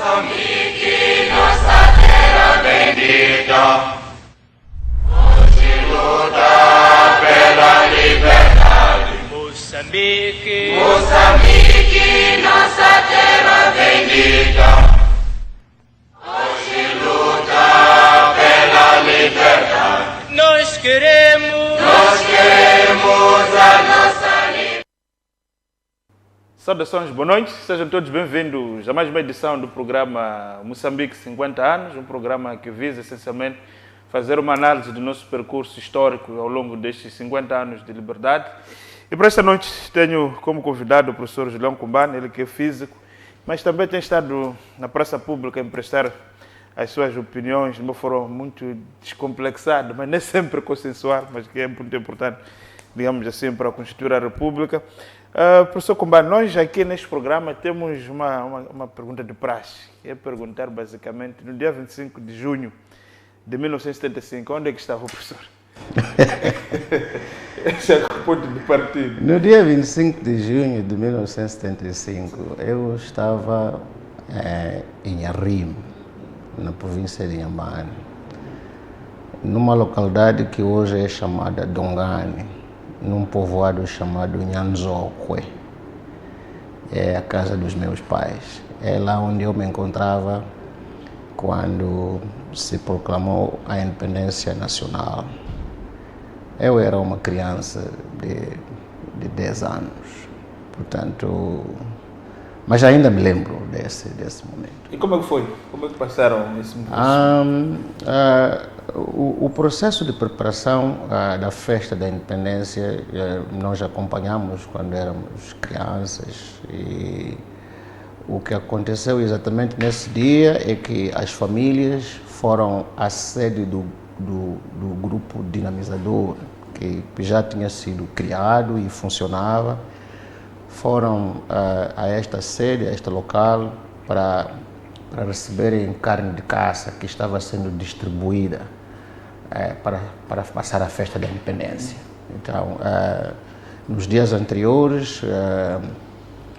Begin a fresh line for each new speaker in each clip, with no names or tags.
Moçambique, nossa terra bendita, hoje luta pela liberdade.
Moçambique,
Moçambique, nossa terra bendita, hoje luta pela liberdade.
nós queremos
a nossa liberdade.
Saudações, boa noite, sejam todos bem-vindos a mais uma edição do programa Moçambique 50 anos, um programa que visa essencialmente fazer uma análise do nosso percurso histórico ao longo destes 50 anos de liberdade. E para esta noite tenho como convidado o professor Julião Cumbane, ele que é físico, mas também tem estado na praça pública a emprestar as suas opiniões de uma forma muito descomplexada, mas nem sempre consensual, mas que é muito importante, digamos assim, para constituir a República. Professor Cumbane, nós aqui neste programa temos uma pergunta de praxe, que é perguntar basicamente, no dia 25 de junho de 1975, onde é que estava o professor? Esse é o ponto de partida.
No dia 25 de junho de 1975, eu estava em Arrim, na província de Inhambane, numa localidade que hoje é chamada Dongane, num povoado chamado Nhanzokwe. É a casa dos meus pais. É lá onde eu me encontrava quando se proclamou a independência nacional. Eu era uma criança de 10 anos, portanto, mas ainda me lembro desse momento.
E como é que foi? Como é que passaram esse momento?
O processo de preparação da festa da independência nós acompanhamos quando éramos crianças, e o que aconteceu exatamente nesse dia é que as famílias foram à sede do grupo dinamizador, que já tinha sido criado e funcionava, foram a esta sede, a este local, para receberem carne de caça que estava sendo distribuída para passar a festa da independência. Então, nos dias anteriores,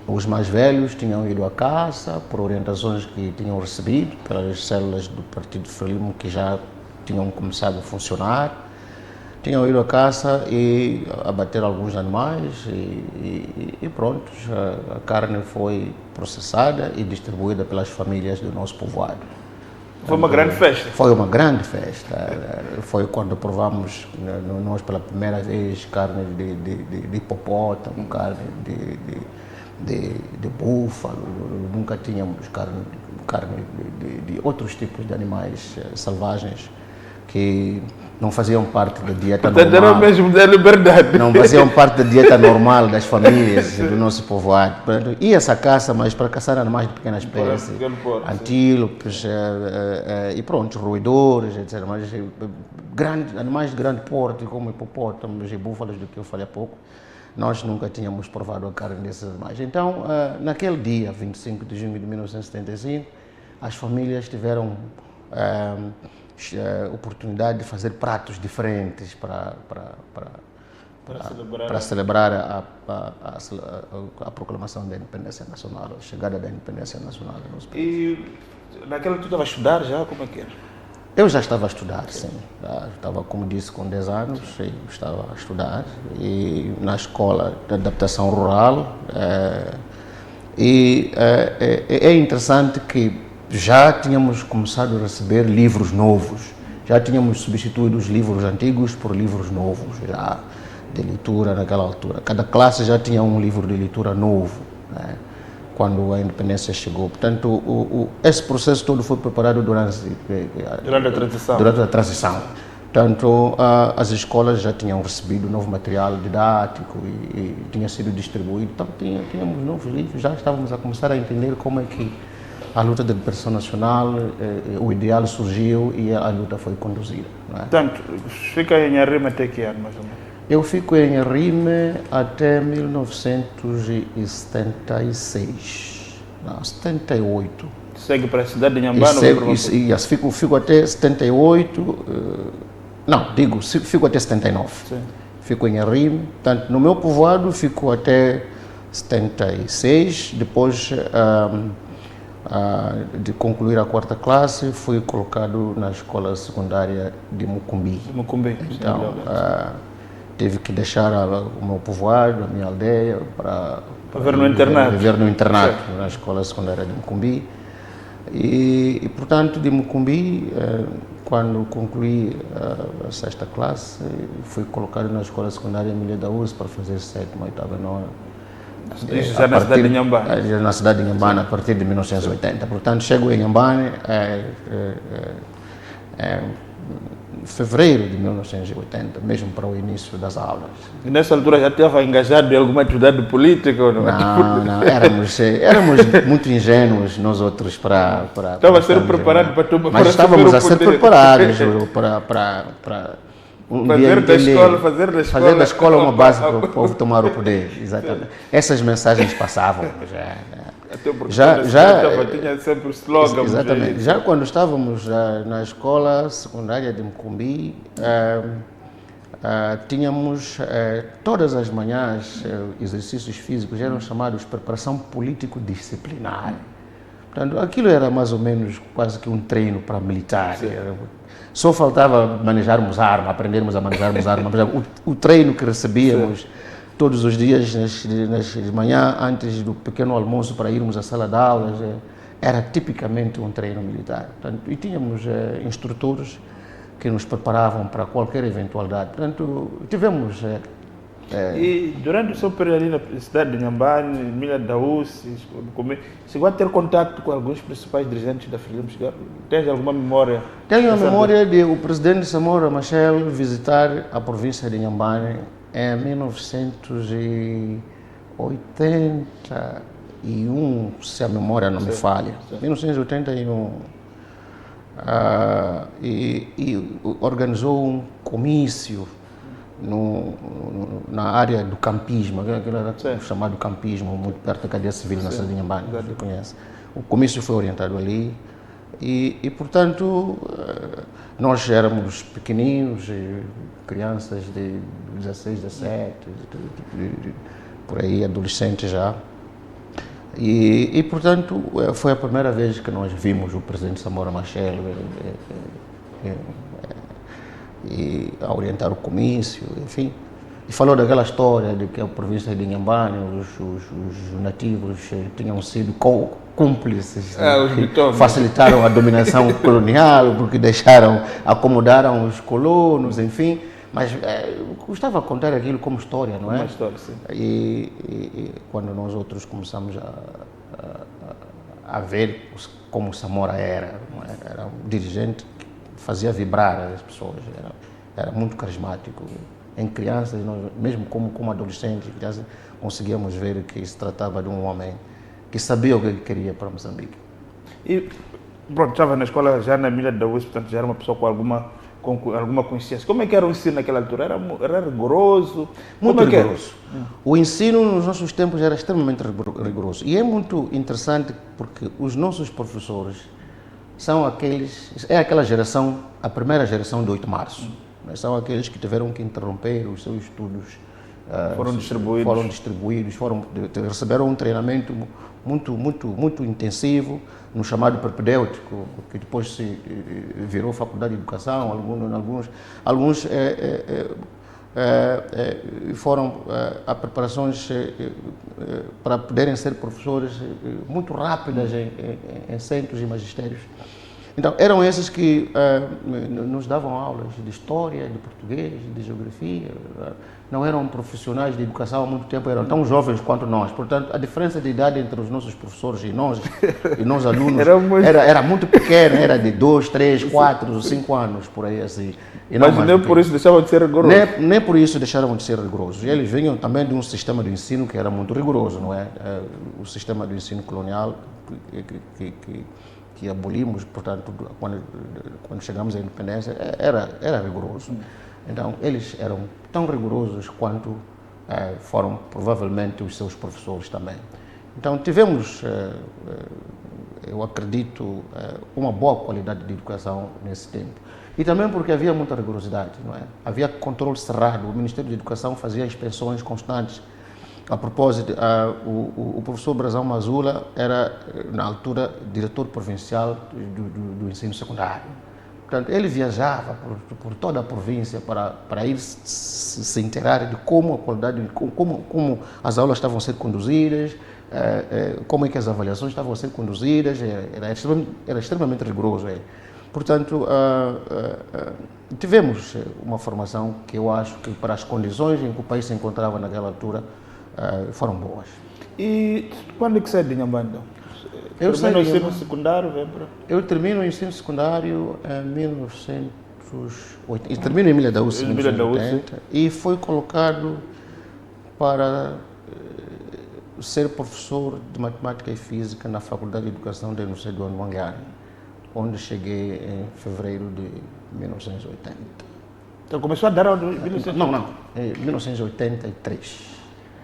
os mais velhos tinham ido à caça por orientações que tinham recebido pelas células do Partido Frelimo que já tinham começado a funcionar. Tinham ido à caça e abater alguns animais e pronto, a carne foi processada e distribuída pelas famílias do nosso povoado.
Foi uma grande festa?
Foi uma grande festa. Foi quando provamos, nós pela primeira vez, carne de hipopótamo, carne de búfalo. Nunca tínhamos carne de outros tipos de animais selvagens que não faziam parte da dieta normal.
Era mesmo da liberdade.
Não faziam parte da dieta normal das famílias do nosso povoado. Ia essa caça, mas para caçar animais de pequena espécie, antílopes e pronto, roedores, etc. Mas animais de grande porte, como hipopótamos e búfalos, do que eu falei há pouco, nós nunca tínhamos provado a carne desses animais. Então, naquele dia, 25 de junho de 1975, as famílias tiveram oportunidade de fazer pratos diferentes para celebrar a proclamação da independência nacional, a chegada da independência nacional do nosso país.
E naquela tu estava a estudar já? Como é que era?
Eu já estava a estudar, sim. Estava, como disse, com 10 anos, estava a estudar e na escola de adaptação rural. É interessante que já tínhamos começado a receber livros novos, já tínhamos substituído os livros antigos por livros novos, já de leitura naquela altura. Cada classe já tinha um livro de leitura novo, né, quando a independência chegou. Portanto, esse processo todo foi preparado durante a transição. Portanto, as escolas já tinham recebido novo material didático e tinha sido distribuído. Então, tínhamos novos livros, já estávamos a começar a entender como é que a luta de libertação nacional, o ideal surgiu e a luta foi conduzida. Não é?
Portanto, fica em Arrim até que ano, mais ou menos?
Eu fico em Arrim até 1976, não, 78.
Segue para a cidade de Inhambane?
Fico até 78, fico até 79. Sim. Fico em Arrim, portanto, no meu povoado fico até 76, depois de concluir a 4ª classe, fui colocado na escola secundária de Mucumbi. Então, tive que deixar o meu povoado, a minha aldeia, para
viver no internato.
Viver no internato, na escola secundária de Mucumbi. E portanto, de Mucumbi, quando concluí a 6ª classe, fui colocado na escola secundária Emília da Urso para fazer 7ª, 8ª e 9ª.
Isso já na cidade de Inhambane?
Na cidade de Inhambane, a partir de 1980. Portanto, chego em Inhambane em fevereiro de 1980, mesmo para o início das aulas.
E nessa altura já estava engajado em alguma atividade política ou não?
Não, éramos muito ingênuos nós outros para...
Estava a ser preparado para tomar.
Mas estávamos a ser preparados para fazer da escola uma base para o povo tomar o poder, exatamente. Essas mensagens passavam
tinha sempre o slogan.
Exatamente. Já quando estávamos na escola secundária de Mucumbi, tínhamos todas as manhãs exercícios físicos, eram chamados preparação político-disciplinar. Portanto, aquilo era mais ou menos quase que um treino para militar. Só faltava manejarmos arma, aprendermos a manejarmos arma. O treino que recebíamos todos os dias, nas manhã, antes do pequeno almoço para irmos à sala de aulas, era tipicamente um treino militar. Portanto, e tínhamos instrutores que nos preparavam para qualquer eventualidade. Portanto, tivemos...
E durante o seu período ali na cidade de Inhambane, Emília da Urso, chegou a ter contato com alguns principais dirigentes da Frelimo? Tens alguma memória?
Tenho a memória de o presidente Samora Machel visitar a província de Inhambane em 1981, se a memória não me falha. 1981. E organizou um comício na área do campismo, aquilo era chamado campismo, muito perto da cadeia civil na cidade de Inhambane, você conhece. O comício foi orientado ali e portanto, nós éramos pequeninos, crianças de 16, 17, por aí, adolescentes já. E portanto, foi a primeira vez que nós vimos o presidente Samora Machel e a orientar o comício, enfim. E falou daquela história de que a província de Inhambane, os nativos tinham sido cúmplices, facilitaram a dominação colonial, porque acomodaram os colonos, enfim. Mas gostava de contar aquilo como história, não é?
Uma história, sim.
E quando nós outros começamos a ver como Samora era um dirigente que fazia vibrar as pessoas, era muito carismático. Em crianças, nós, mesmo como adolescentes, conseguíamos ver que se tratava de um homem que sabia o que ele queria para Moçambique.
E pronto, estava na escola já na Emília da Urso, portanto já era uma pessoa com alguma consciência. Como é que era o ensino naquela altura? Era rigoroso?
Muito rigoroso. O ensino nos nossos tempos era extremamente rigoroso. E é muito interessante porque os nossos professores são aquela geração, a primeira geração de 8 de março. São aqueles que tiveram que interromper os seus estudos.
Foram distribuídos,
receberam um treinamento muito intensivo, no chamado propedêutico, que depois se virou faculdade de educação. Alguns foram a preparações para poderem ser professores muito rápidas em centros e magistérios. Então, eram esses que nos davam aulas de história, de português, de geografia. Não eram profissionais de educação há muito tempo, eram tão jovens quanto nós. Portanto, a diferença de idade entre os nossos professores e nós alunos era muito pequena, era de 2, 3, 4, 5 anos, por aí assim.
Mas nem por isso deixavam de ser rigorosos?
Nem por isso deixaram de ser rigorosos. E eles vinham também de um sistema de ensino que era muito rigoroso, não é? O sistema de ensino colonial que abolimos, portanto, quando chegamos à independência, era rigoroso. Então, eles eram tão rigorosos quanto foram, provavelmente, os seus professores também. Então, tivemos, eu acredito, uma boa qualidade de educação nesse tempo. E também porque havia muita rigorosidade, não é? Havia controle cerrado, o Ministério da Educação fazia inspeções constantes. A propósito, o professor Brazão Mazula era, na altura, diretor provincial do ensino secundário. Portanto, ele viajava por toda a província para ir se inteirar de como a qualidade, como as aulas estavam a ser conduzidas, como é que as avaliações estavam a ser conduzidas, era extremamente rigoroso. Portanto, tivemos uma formação que eu acho que, para as condições em que o país se encontrava naquela altura, foram boas.
E quando é que sai de Inhambane?
Eu
termino o ensino secundário,
Eu termino o ensino secundário em 1980. E termino em Emília da UCE em 1980 e fui colocado para ser professor de matemática e física na Faculdade de Educação da Universidade do Anguangari, onde cheguei em fevereiro de 1980.
Então começou a dar aula em 1983?
Não, em 1983.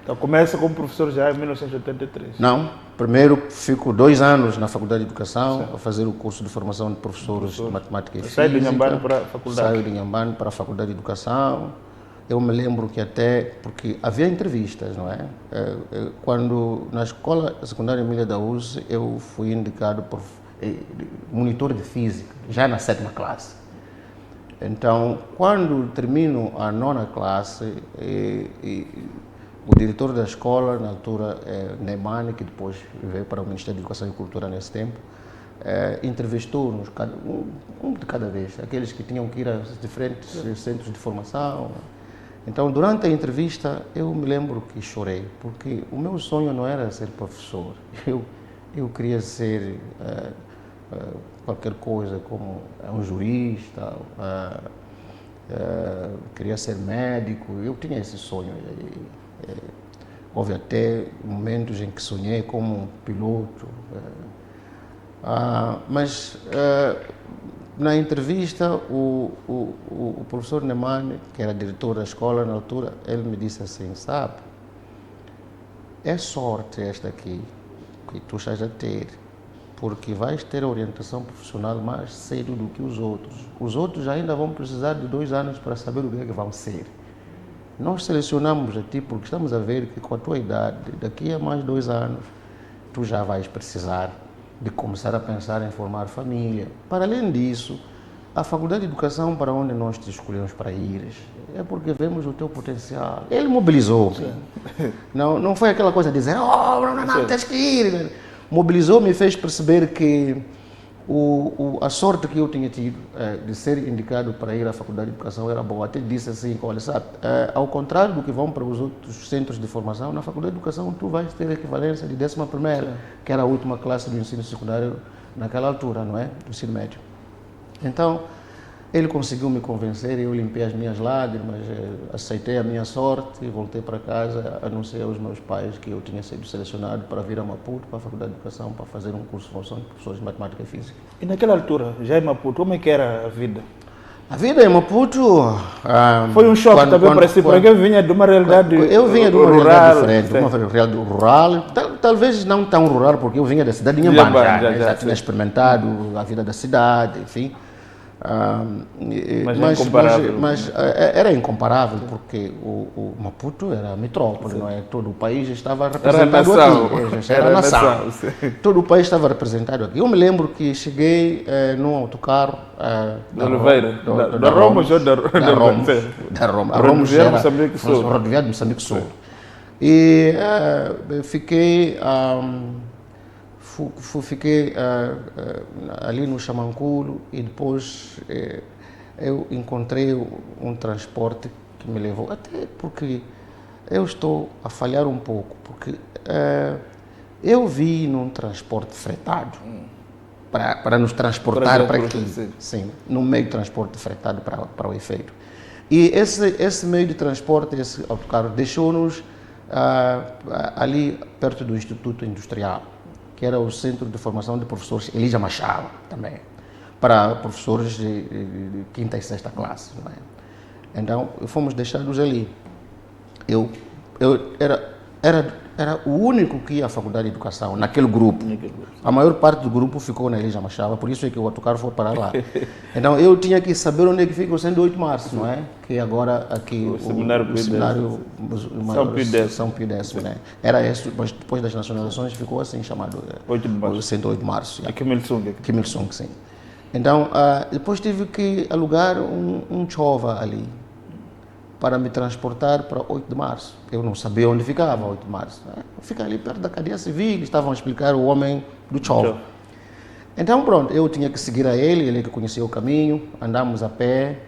Então começa como professor já em 1983?
Não, primeiro fico 2 anos na Faculdade de Educação a fazer o curso de formação de professores de matemática e física.
Sai de Inhambane para a faculdade?
Saio de Inhambane para a Faculdade de Educação. Eu me lembro que até, porque havia entrevistas, não é? Quando na escola secundária Emília da UCE eu fui indicado por monitor de física, já na 7ª classe. Então, quando termino a 9ª classe, o diretor da escola, na altura, Neymane, que depois veio para o Ministério da Educação e Cultura nesse tempo, entrevistou-nos, um de cada vez, aqueles que tinham que ir a diferentes centros de formação. Então, durante a entrevista, eu me lembro que chorei, porque o meu sonho não era ser professor. Eu queria ser qualquer coisa, como um jurista, queria ser médico, eu tinha esse sonho. Houve até momentos em que sonhei como um piloto, mas na entrevista o professor Neymane, que era diretor da escola na altura, ele me disse assim: sabe, é sorte esta aqui que tu estás a ter, porque vais ter orientação profissional mais cedo do que os outros. Os outros ainda vão precisar de 2 anos para saber o que é que vão ser. Nós selecionamos a ti porque estamos a ver que com a tua idade, daqui a mais 2 anos, tu já vais precisar de começar a pensar em formar família. Para além disso, a Faculdade de Educação para onde nós te escolhemos para ir é porque vemos o teu potencial. Ele mobilizou. Não foi aquela coisa de dizer, não, tens que ir. Mobilizou-me e fez perceber que a sorte que eu tinha tido de ser indicado para ir à Faculdade de Educação era boa. Até disse assim: olha, sabe, ao contrário do que vão para os outros centros de formação, na Faculdade de Educação tu vais ter a equivalência de 11ª, que era a última classe do ensino secundário naquela altura, não é? Do ensino médio. Então, ele conseguiu me convencer e eu limpei as minhas lágrimas, aceitei a minha sorte e voltei para casa, anunciei aos meus pais que eu tinha sido selecionado para vir a Maputo, para a Faculdade de Educação, para fazer um curso de formação de professores de matemática e física.
E naquela altura, já em Maputo, como é que era a vida?
A vida em Maputo...
foi um choque também para si, porque eu vinha de uma realidade rural.
Eu vinha de uma realidade diferente, uma realidade rural, talvez não tão rural, porque eu vinha da cidade de Inhambane, já tinha experimentado a vida da cidade, enfim. Mas era incomparável, porque o Maputo era a metrópole, não é? Todo o país estava representado aqui. Era nação. Todo o país estava representado aqui. Eu me lembro que cheguei num autocarro
da Oliveira, da Romos ou
da Romos. A Romos era rodoviária de Moçambique Sul. E fiquei ali no Chamanculo e depois eu encontrei um transporte que me levou, até porque eu estou a falhar um pouco, porque eu vi num transporte fretado para nos transportar para aqui, sim, num meio de transporte fretado para o efeito. E esse meio de transporte, esse autocarro, deixou-nos ali perto do Instituto Industrial, que era o Centro de Formação de Professores Elija Machado, também, para professores de 5ª e 6ª classe. Não é? Então, fomos deixados ali. Era era o único que ia à faculdade de educação, naquele grupo. A maior parte do grupo ficou na Elisa Machava, por isso é que o autocarro foi parar lá. Então eu tinha que saber onde é que fica o 108 de Março, não é? Que agora aqui
o seminário
São Pio X, né? Era esse, mas depois das nacionalizações ficou assim chamado
8 de março.
o 108 de Março.
Aqui em Milsung.
Kim Il-sung, sim. Então, depois tive que alugar um chova ali para me transportar para 8 de março. Eu não sabia onde ficava 8 de março. Fica ali perto da cadeia civil, estavam a explicar o homem do chova. Então, pronto, eu tinha que seguir a ele que conhecia o caminho, andamos a pé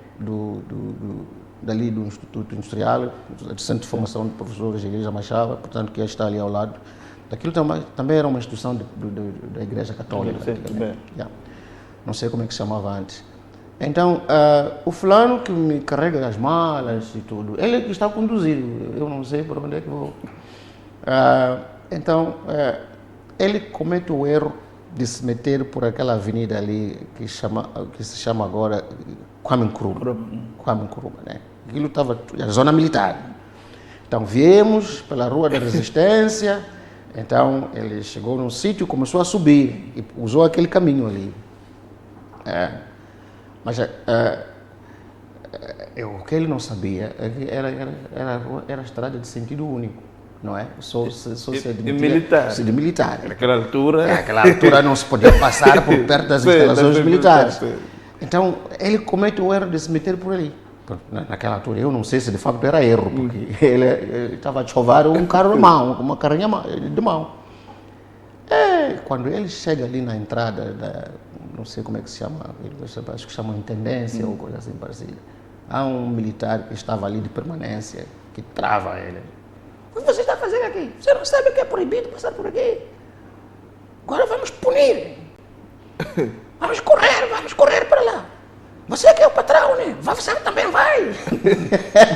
dali do Instituto Industrial, do Centro de Formação de Professores da Igreja Machava, portanto, que está ali ao lado. Daquilo também era uma instituição da Igreja Católica. Não sei como é que se chamava antes. Então, o fulano que me carrega as malas e tudo, ele é que está conduzindo, eu não sei por onde é que vou. Então, ele comete o erro de se meter por aquela avenida ali que se chama agora Kwame Nkrumah. Kwame Nkrumah, né? Aquilo estava a zona militar. Então, viemos pela Rua da Resistência, então ele chegou num sítio, começou a subir e usou aquele caminho ali. Mas o que ele não sabia era estrada de sentido único, não é? Só se de militar.
Naquela altura...
Naquela altura não se podia passar por perto das instalações militares. Então, ele comete o erro de se meter por ali. Naquela altura, eu não sei se de facto era erro, porque ele estava a chovar um carro de mão, uma carrinha de mão. Quando ele chega ali na entrada não sei como é que se chama, acho que chama intendência ou coisa assim parecida. Há um militar que estava ali de permanência, que trava ele. O que você está fazendo aqui? Você não sabe que é proibido passar por aqui? Agora vamos punir. Vamos correr para lá. Você que é o patrão, né? Você também vai.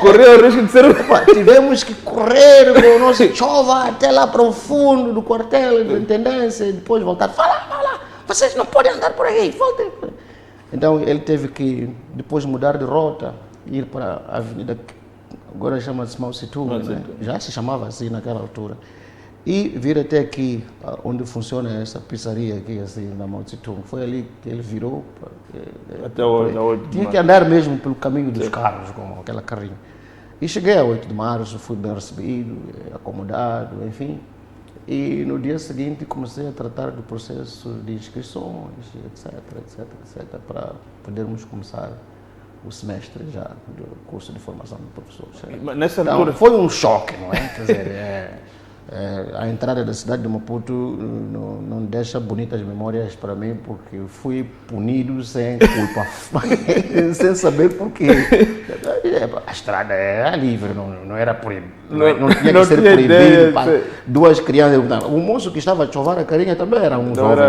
Correu o risco de ser...
Tivemos que correr com o nosso chova até lá para o fundo do quartel da intendência e depois voltar. Vai lá. Vocês não podem andar por aí, voltem. Então ele teve que depois mudar de rota, ir para a avenida, agora chama-se Mao Tse-tung, né? Já se chamava assim naquela altura. E vir até aqui, onde funciona essa pizzaria aqui, assim, na Mao Tse-tung. Foi ali que ele virou.
Até hoje.
Tinha que andar mesmo pelo caminho dos carros, com aquela carrinha. E cheguei a 8 de março, fui bem recebido, acomodado, enfim. E no dia seguinte comecei a tratar do processo de inscrições, etc, para podermos começar o semestre já do curso de formação de professores.
Mas nessa altura...
Foi um choque, não é? Quer dizer, a entrada da cidade de Maputo não deixa bonitas memórias para mim, porque fui punido sem culpa, sem saber porquê. A estrada era livre, não era proibido, não tinha que ser proibido para duas crianças. O moço que estava a chovar a carinha também era um jovem.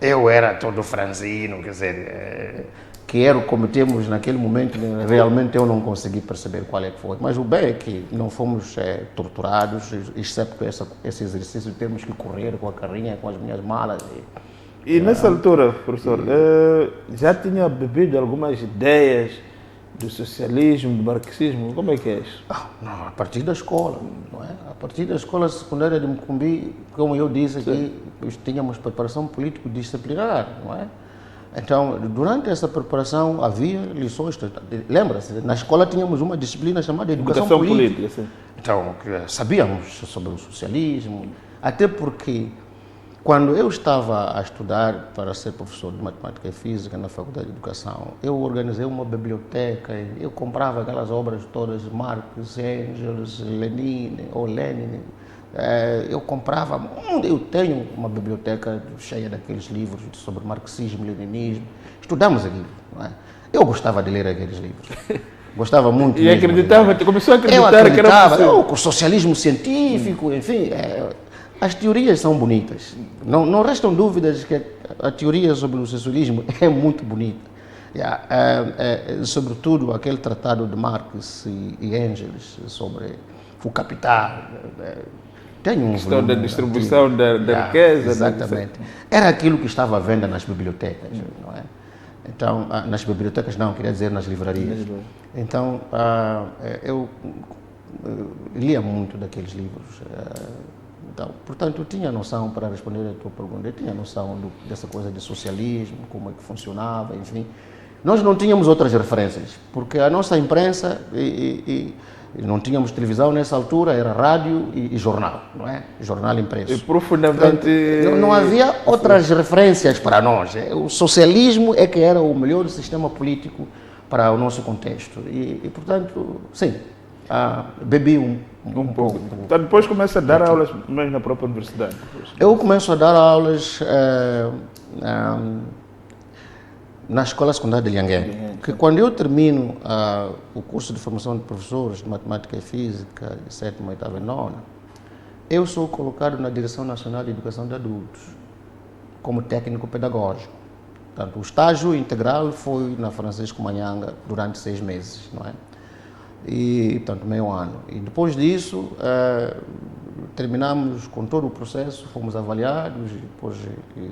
Eu era todo franzino, quer dizer... que erro cometemos naquele momento, realmente eu não consegui perceber qual é que foi. Mas o bem é que não fomos torturados, exceto esse exercício de termos que correr com a carrinha, com as minhas malas.
E nessa altura, professor, já tinha bebido algumas ideias do socialismo, do marxismo? Como é que é isso?
Não, a partir da escola, não é? A partir da escola secundária de Mucumbi, como eu disse aqui, tínhamos preparação político-disciplinar, não é? Então, durante essa preparação havia lições, lembra-se, na escola tínhamos uma disciplina chamada Educação Política. Sim. Então, sabíamos sobre o socialismo, até porque quando eu estava a estudar para ser professor de Matemática e Física na Faculdade de Educação, eu organizei uma biblioteca, eu comprava aquelas obras todas, Marx, Engels, Lenin, eu comprava, eu tenho uma biblioteca cheia daqueles livros sobre marxismo, leninismo, estudamos aquilo, não é? Eu gostava de ler aqueles livros, gostava muito.
E acreditava, começou a acreditar
que era possível. O socialismo científico, enfim, as teorias são bonitas, não restam dúvidas que a teoria sobre o socialismo é muito bonita, sobretudo aquele tratado de Marx e Engels sobre o capital. Tem um
questão da distribuição da riqueza.
Exatamente. Era aquilo que estava à venda nas bibliotecas, não é? Então, nas bibliotecas não, queria dizer nas livrarias. Então, eu lia muito daqueles livros. Então, portanto, eu tinha noção, para responder a tua pergunta, eu tinha noção dessa coisa de socialismo, como é que funcionava, enfim. Nós não tínhamos outras referências, porque a nossa imprensa, e não tínhamos televisão nessa altura, era rádio e jornal, não é? Jornal impresso.
E profundamente...
Não havia outras referências para nós. O socialismo é que era o melhor sistema político para o nosso contexto. E portanto, sim, bebi um pouco.
Então, depois começa a dar aulas mesmo na própria universidade?
Eu começo a dar aulas na Escola Secundária de Lhanguene, que quando eu termino o curso de formação de professores de Matemática e Física, de 7ª, 8ª e 9ª, eu sou colocado na Direção Nacional de Educação de Adultos, como técnico pedagógico. Portanto, o estágio integral foi na Francisco Manhanga durante 6 meses, não é? E, portanto, meio ano. E depois disso, terminamos com todo o processo, fomos avaliados e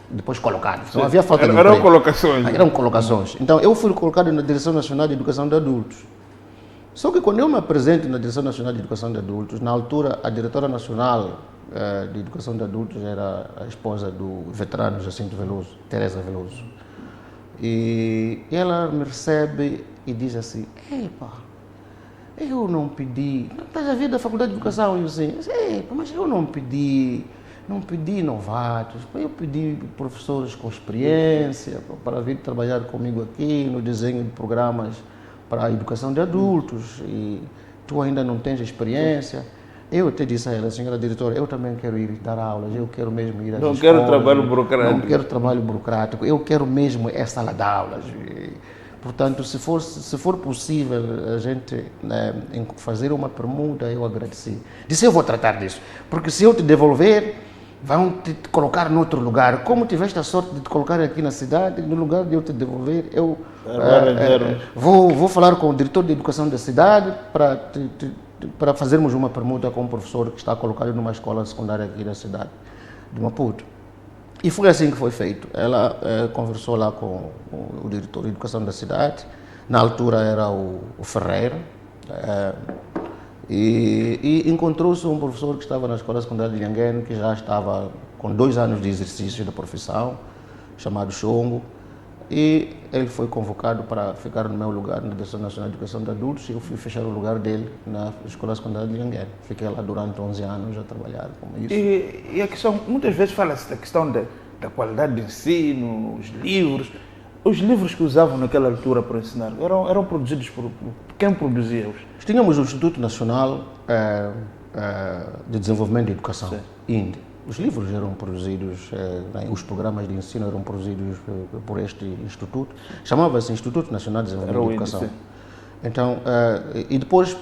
depois colocados. Não havia falta de emprego.
Eram colocações.
Eram colocações. Então, eu fui colocado na Direção Nacional de Educação de Adultos. Só que quando eu me apresento na Direção Nacional de Educação de Adultos, na altura, a diretora nacional de Educação de Adultos era a esposa do veterano Jacinto Veloso, Teresa Veloso. E ela me recebe e diz assim: "Epa, eu não pedi, não estás a ver da Faculdade de Educação?" E eu assim: "Epa, mas eu não pedi novatos, eu pedi professores com experiência para vir trabalhar comigo aqui no desenho de programas para a educação de adultos e tu ainda não tens experiência." Eu até disse a ela: "Senhora diretora, eu também quero ir dar aulas, eu quero mesmo ir às escolas.
Não quero trabalho burocrático.
Não quero trabalho burocrático, eu quero mesmo sala de aulas." Portanto, se for possível a gente fazer uma permuta, eu agradeci. Disse: "Eu vou tratar disso, porque se eu te devolver, vão te colocar em outro lugar. Como tiveste a sorte de te colocar aqui na cidade, no lugar de eu te devolver, eu vou falar com o diretor de educação da cidade para fazermos uma permuta com um professor que está colocado numa escola secundária aqui da cidade de Maputo." E foi assim que foi feito. Ela conversou lá com o diretor de educação da cidade, na altura era o Ferreira, e encontrou-se um professor que estava na Escola Secundária de Lhanguene, que já estava com 2 anos de exercício da profissão, chamado Chongo, e ele foi convocado para ficar no meu lugar na Direção Nacional de Educação de Adultos, e eu fui fechar o lugar dele na Escola Secundária de Lhanguene. Fiquei lá durante 11 anos a trabalhar com isso.
E a questão, muitas vezes fala-se da questão da qualidade de ensino, os livros. Os livros que usavam naquela altura para ensinar eram produzidos por quem produzia-os?
Tínhamos o Instituto Nacional de Desenvolvimento de Educação, INDE. Os livros eram produzidos, os programas de ensino eram produzidos por este instituto. Chamava-se Instituto Nacional de Desenvolvimento de Educação.
Sim.
Então, e depois,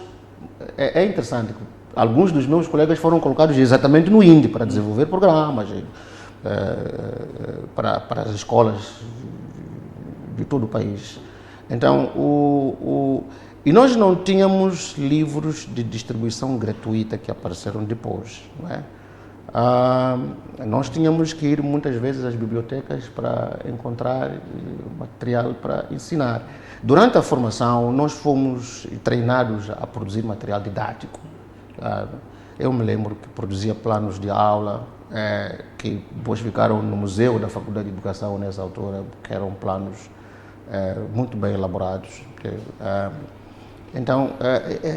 é interessante que alguns dos meus colegas foram colocados exatamente no INDE para desenvolver programas para as escolas de todo o país. Então, e nós não tínhamos livros de distribuição gratuita que apareceram depois, não é? Nós tínhamos que ir muitas vezes às bibliotecas para encontrar material para ensinar. Durante a formação, nós fomos treinados a produzir material didático. Eu me lembro que produzia planos de aula, que depois ficaram no museu da Faculdade de Educação nessa altura, que eram planos muito bem elaborados. Então,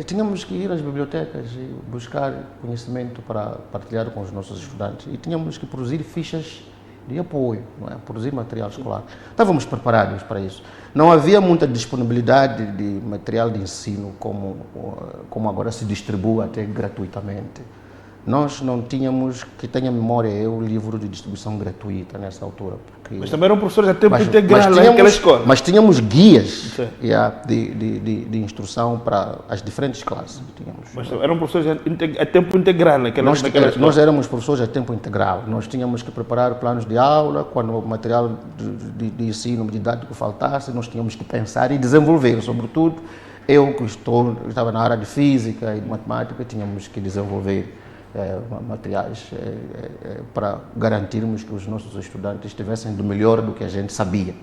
tínhamos que ir às bibliotecas e buscar conhecimento para partilhar com os nossos estudantes. E tínhamos que produzir fichas de apoio, não é? Produzir material escolar. Estávamos preparados para isso. Não havia muita disponibilidade de material de ensino como agora se distribui até gratuitamente. Nós não tínhamos, que tenha memória eu, livro de distribuição gratuita nessa altura.
Mas também eram professores a tempo integral naquela escola.
Mas tínhamos guias de instrução para as diferentes classes.
Mas eram professores a tempo integral naquela escola?
Nós éramos professores a tempo integral. Nós tínhamos que preparar planos de aula, quando o material de ensino didático faltasse, nós tínhamos que pensar e desenvolver. Sobretudo, eu que estava na área de física e de matemática, tínhamos que desenvolver materiais para garantirmos que os nossos estudantes estivessem do melhor do que a gente sabia.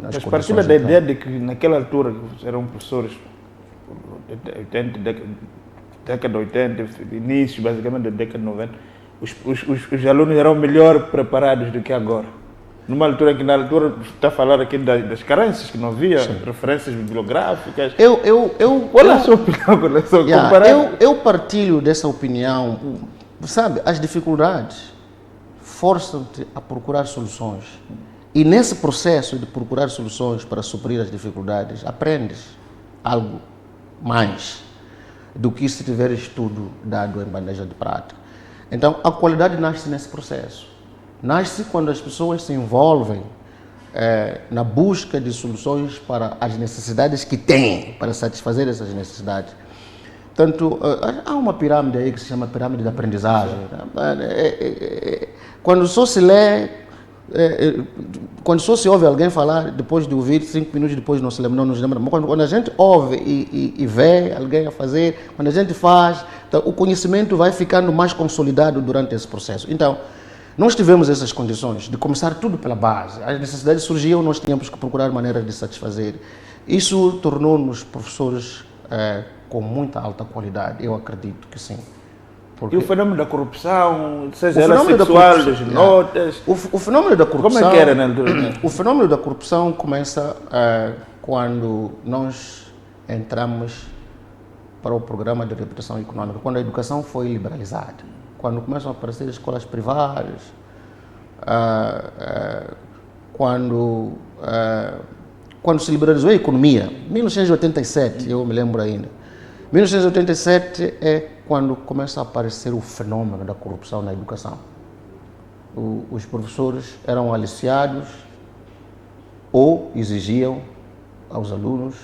Mas partilha da ideia de que naquela altura eram professores 80, década de 80, início basicamente da década de 90, os alunos eram melhor preparados do que agora. Numa altura que na altura está a falar aqui das carências, que não havia referências bibliográficas. Qual é a sua opinião com relação a comparar?
Eu partilho dessa opinião. Sabe, as dificuldades forçam-te a procurar soluções. E nesse processo de procurar soluções para suprir as dificuldades, aprendes algo mais do que se tiveres tudo dado em bandeja de prata. Então, a qualidade nasce nesse processo. Nasce quando as pessoas se envolvem na busca de soluções para as necessidades que têm, para satisfazer essas necessidades. Portanto, há uma pirâmide aí que se chama pirâmide de aprendizagem. Quando só se lê, quando só se ouve alguém falar, depois de ouvir, 5 minutos depois não nos lembra. Mas quando a gente ouve e vê alguém a fazer, quando a gente faz, então, o conhecimento vai ficando mais consolidado durante esse processo. Então, nós tivemos essas condições de começar tudo pela base. As necessidades surgiam, nós tínhamos que procurar maneiras de satisfazer. Isso tornou-nos professores com muita alta qualidade, eu acredito que sim.
Porque... E o fenômeno da corrupção, seja ela sexual, das notas...
O fenômeno da corrupção...
Como é que era na altura?
O fenômeno da corrupção começa quando nós entramos para o programa de reabilitação econômica, quando a educação foi liberalizada, quando começam a aparecer escolas privadas, quando se liberalizou a economia, 1987, eu me lembro ainda. 1987 é quando começa a aparecer o fenômeno da corrupção na educação. Os professores eram aliciados ou exigiam aos alunos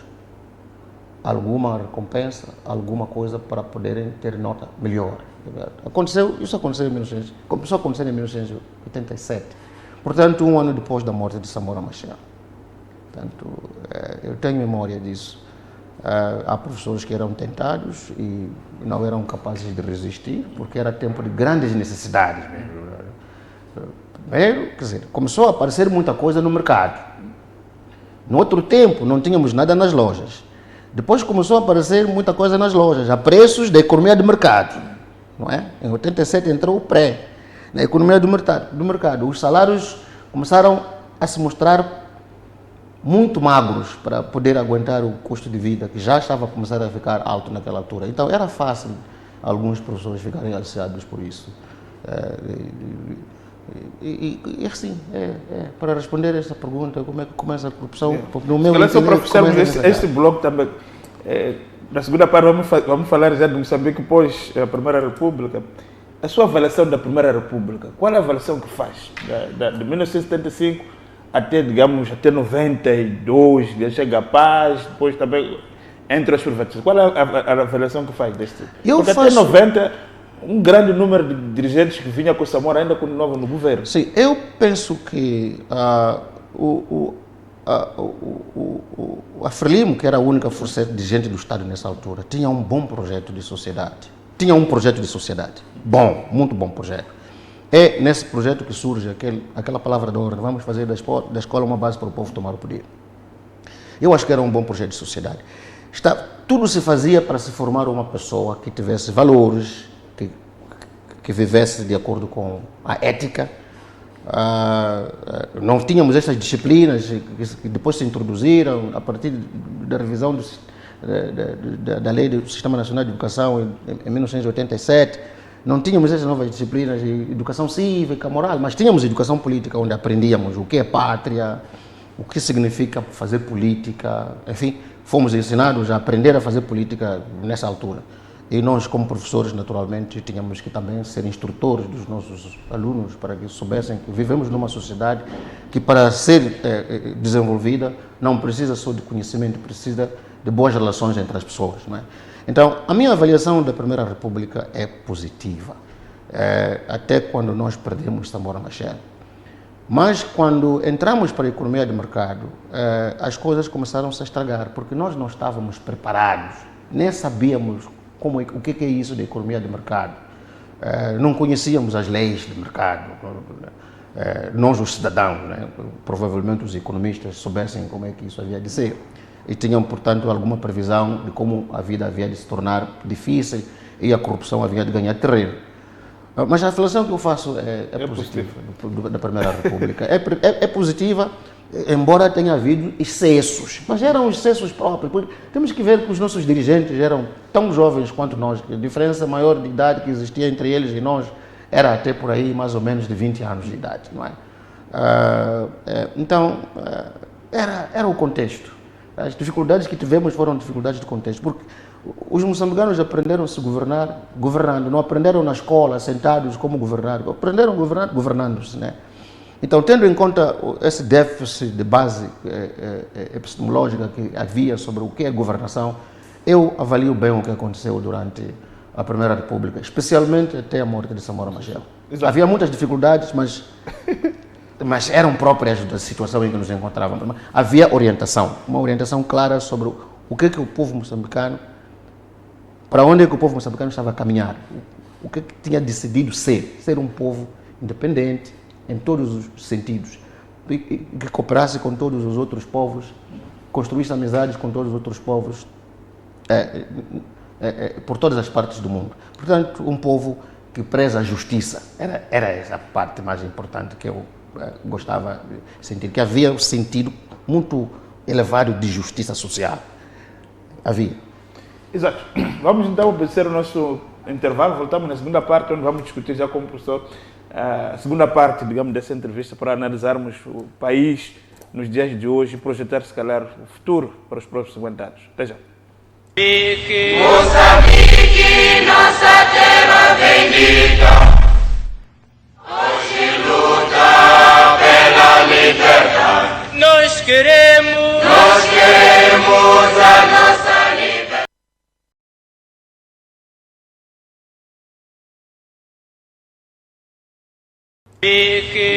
alguma recompensa, alguma coisa para poderem ter nota melhor. Isso aconteceu começou a acontecer em 1987. Portanto, um ano depois da morte de Samora Machel. Portanto, eu tenho memória disso. Há professores que eram tentados e não eram capazes de resistir, porque era tempo de grandes necessidades. Primeiro, quer dizer, começou a aparecer muita coisa no mercado. No outro tempo, não tínhamos nada nas lojas. Depois começou a aparecer muita coisa nas lojas, a preços da economia de mercado. Não é? Em 87 entrou o pré, na economia do mercado. Os salários começaram a se mostrar muito magros para poder aguentar o custo de vida, que já estava a começar a ficar alto naquela altura. Então era fácil alguns professores ficarem aliciados por isso. E assim, para responder essa pergunta, como é que começa a corrupção? No meu
entender, este bloco também, na segunda parte vamos falar já de Moçambique pós a Primeira República. A sua avaliação da Primeira República, qual é a avaliação que faz? De 1975 até, digamos, até 92, chega a paz, depois também entre as privatizações. Qual é a avaliação que faz deste? Porque até 90, um grande número de dirigentes que vinha com o Samora ainda continuavam no governo.
Sim, eu penso que a Frelimo, que era a única força dirigente do Estado nessa altura, tinha um bom projeto de sociedade. Bom, muito bom projeto. É nesse projeto que surge aquela palavra de ordem, vamos fazer da escola uma base para o povo tomar o poder. Eu acho que era um bom projeto de sociedade. Tudo se fazia para se formar uma pessoa que tivesse valores, que vivesse de acordo com a ética. Não tínhamos essas disciplinas que depois se introduziram a partir da revisão da Lei do Sistema Nacional de Educação em 1987. Não tínhamos essas novas disciplinas de educação cívica, moral, mas tínhamos educação política, onde aprendíamos o que é pátria, o que significa fazer política, enfim, fomos ensinados a aprender a fazer política nessa altura. E nós, como professores, naturalmente, tínhamos que também ser instrutores dos nossos alunos, para que soubessem que vivemos numa sociedade que, para ser desenvolvida, não precisa só de conhecimento, precisa de boas relações entre as pessoas, não é? Então, a minha avaliação da Primeira República é positiva, até quando nós perdemos Samora Machel. Mas quando entramos para a economia de mercado, as coisas começaram -se a estragar, porque nós não estávamos preparados, nem sabíamos o que é isso da economia de mercado. Não conhecíamos as leis de mercado, nós os cidadãos, né? Provavelmente os economistas soubessem como é que isso havia de ser. e tinham, portanto, alguma previsão de como a vida havia de se tornar difícil e a corrupção havia de ganhar terreno. Mas a reflexão que eu faço é positiva, da Primeira República. É positiva, embora tenha havido excessos, mas eram excessos próprios, porque temos que ver que os nossos dirigentes eram tão jovens quanto nós, a diferença maior de idade que existia entre eles e nós era até por aí mais ou menos de 20 anos de idade, não é? Então, era o contexto. As dificuldades que tivemos foram dificuldades de contexto, porque os moçambicanos aprenderam a se governar governando, não aprenderam na escola sentados como governar, aprenderam a governar governando-se, né? Então, tendo em conta esse déficit de base epistemológica que havia sobre o que é governação, eu avalio bem o que aconteceu durante a Primeira República, especialmente até a morte de Samora Machel.
Exato.
Havia muitas dificuldades, mas eram próprias da situação em que nos encontrávamos. Havia orientação, uma orientação clara sobre o que é que o povo moçambicano, para onde é que o povo moçambicano estava a caminhar, o que é que tinha decidido ser um povo independente, em todos os sentidos, e que cooperasse com todos os outros povos, construísse amizades com todos os outros povos, por todas as partes do mundo. Portanto, um povo que preza a justiça. Era essa a parte mais importante que eu gostava de sentir, que havia um sentido muito elevado de justiça social. Havia.
Exato. Vamos então obedecer o nosso intervalo, voltamos na segunda parte, onde vamos discutir já com o professor a segunda parte, digamos, dessa entrevista para analisarmos o país nos dias de hoje e projetar, se calhar, o futuro para os próximos 50 anos. Até já.
Moçambique, nossa terra bendita, hoje luta pela liberdade.
Nós queremos
a nossa liberdade.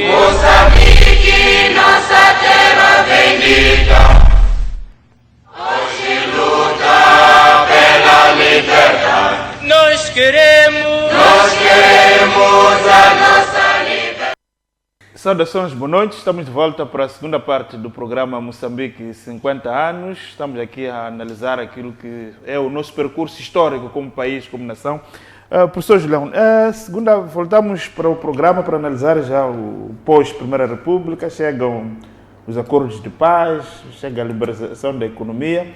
Moçambique, nossa terra bendita, hoje luta pela liberdade.
Nós queremos
a nossa liberdade.
Saudações, boa noite. Estamos de volta para a segunda parte do programa Moçambique 50 anos. Estamos aqui a analisar aquilo que é o nosso percurso histórico como país, como nação. Professor Julião, voltamos para o programa para analisar já o pós-Primeira República. Chegam os acordos de paz, chega a liberalização da economia,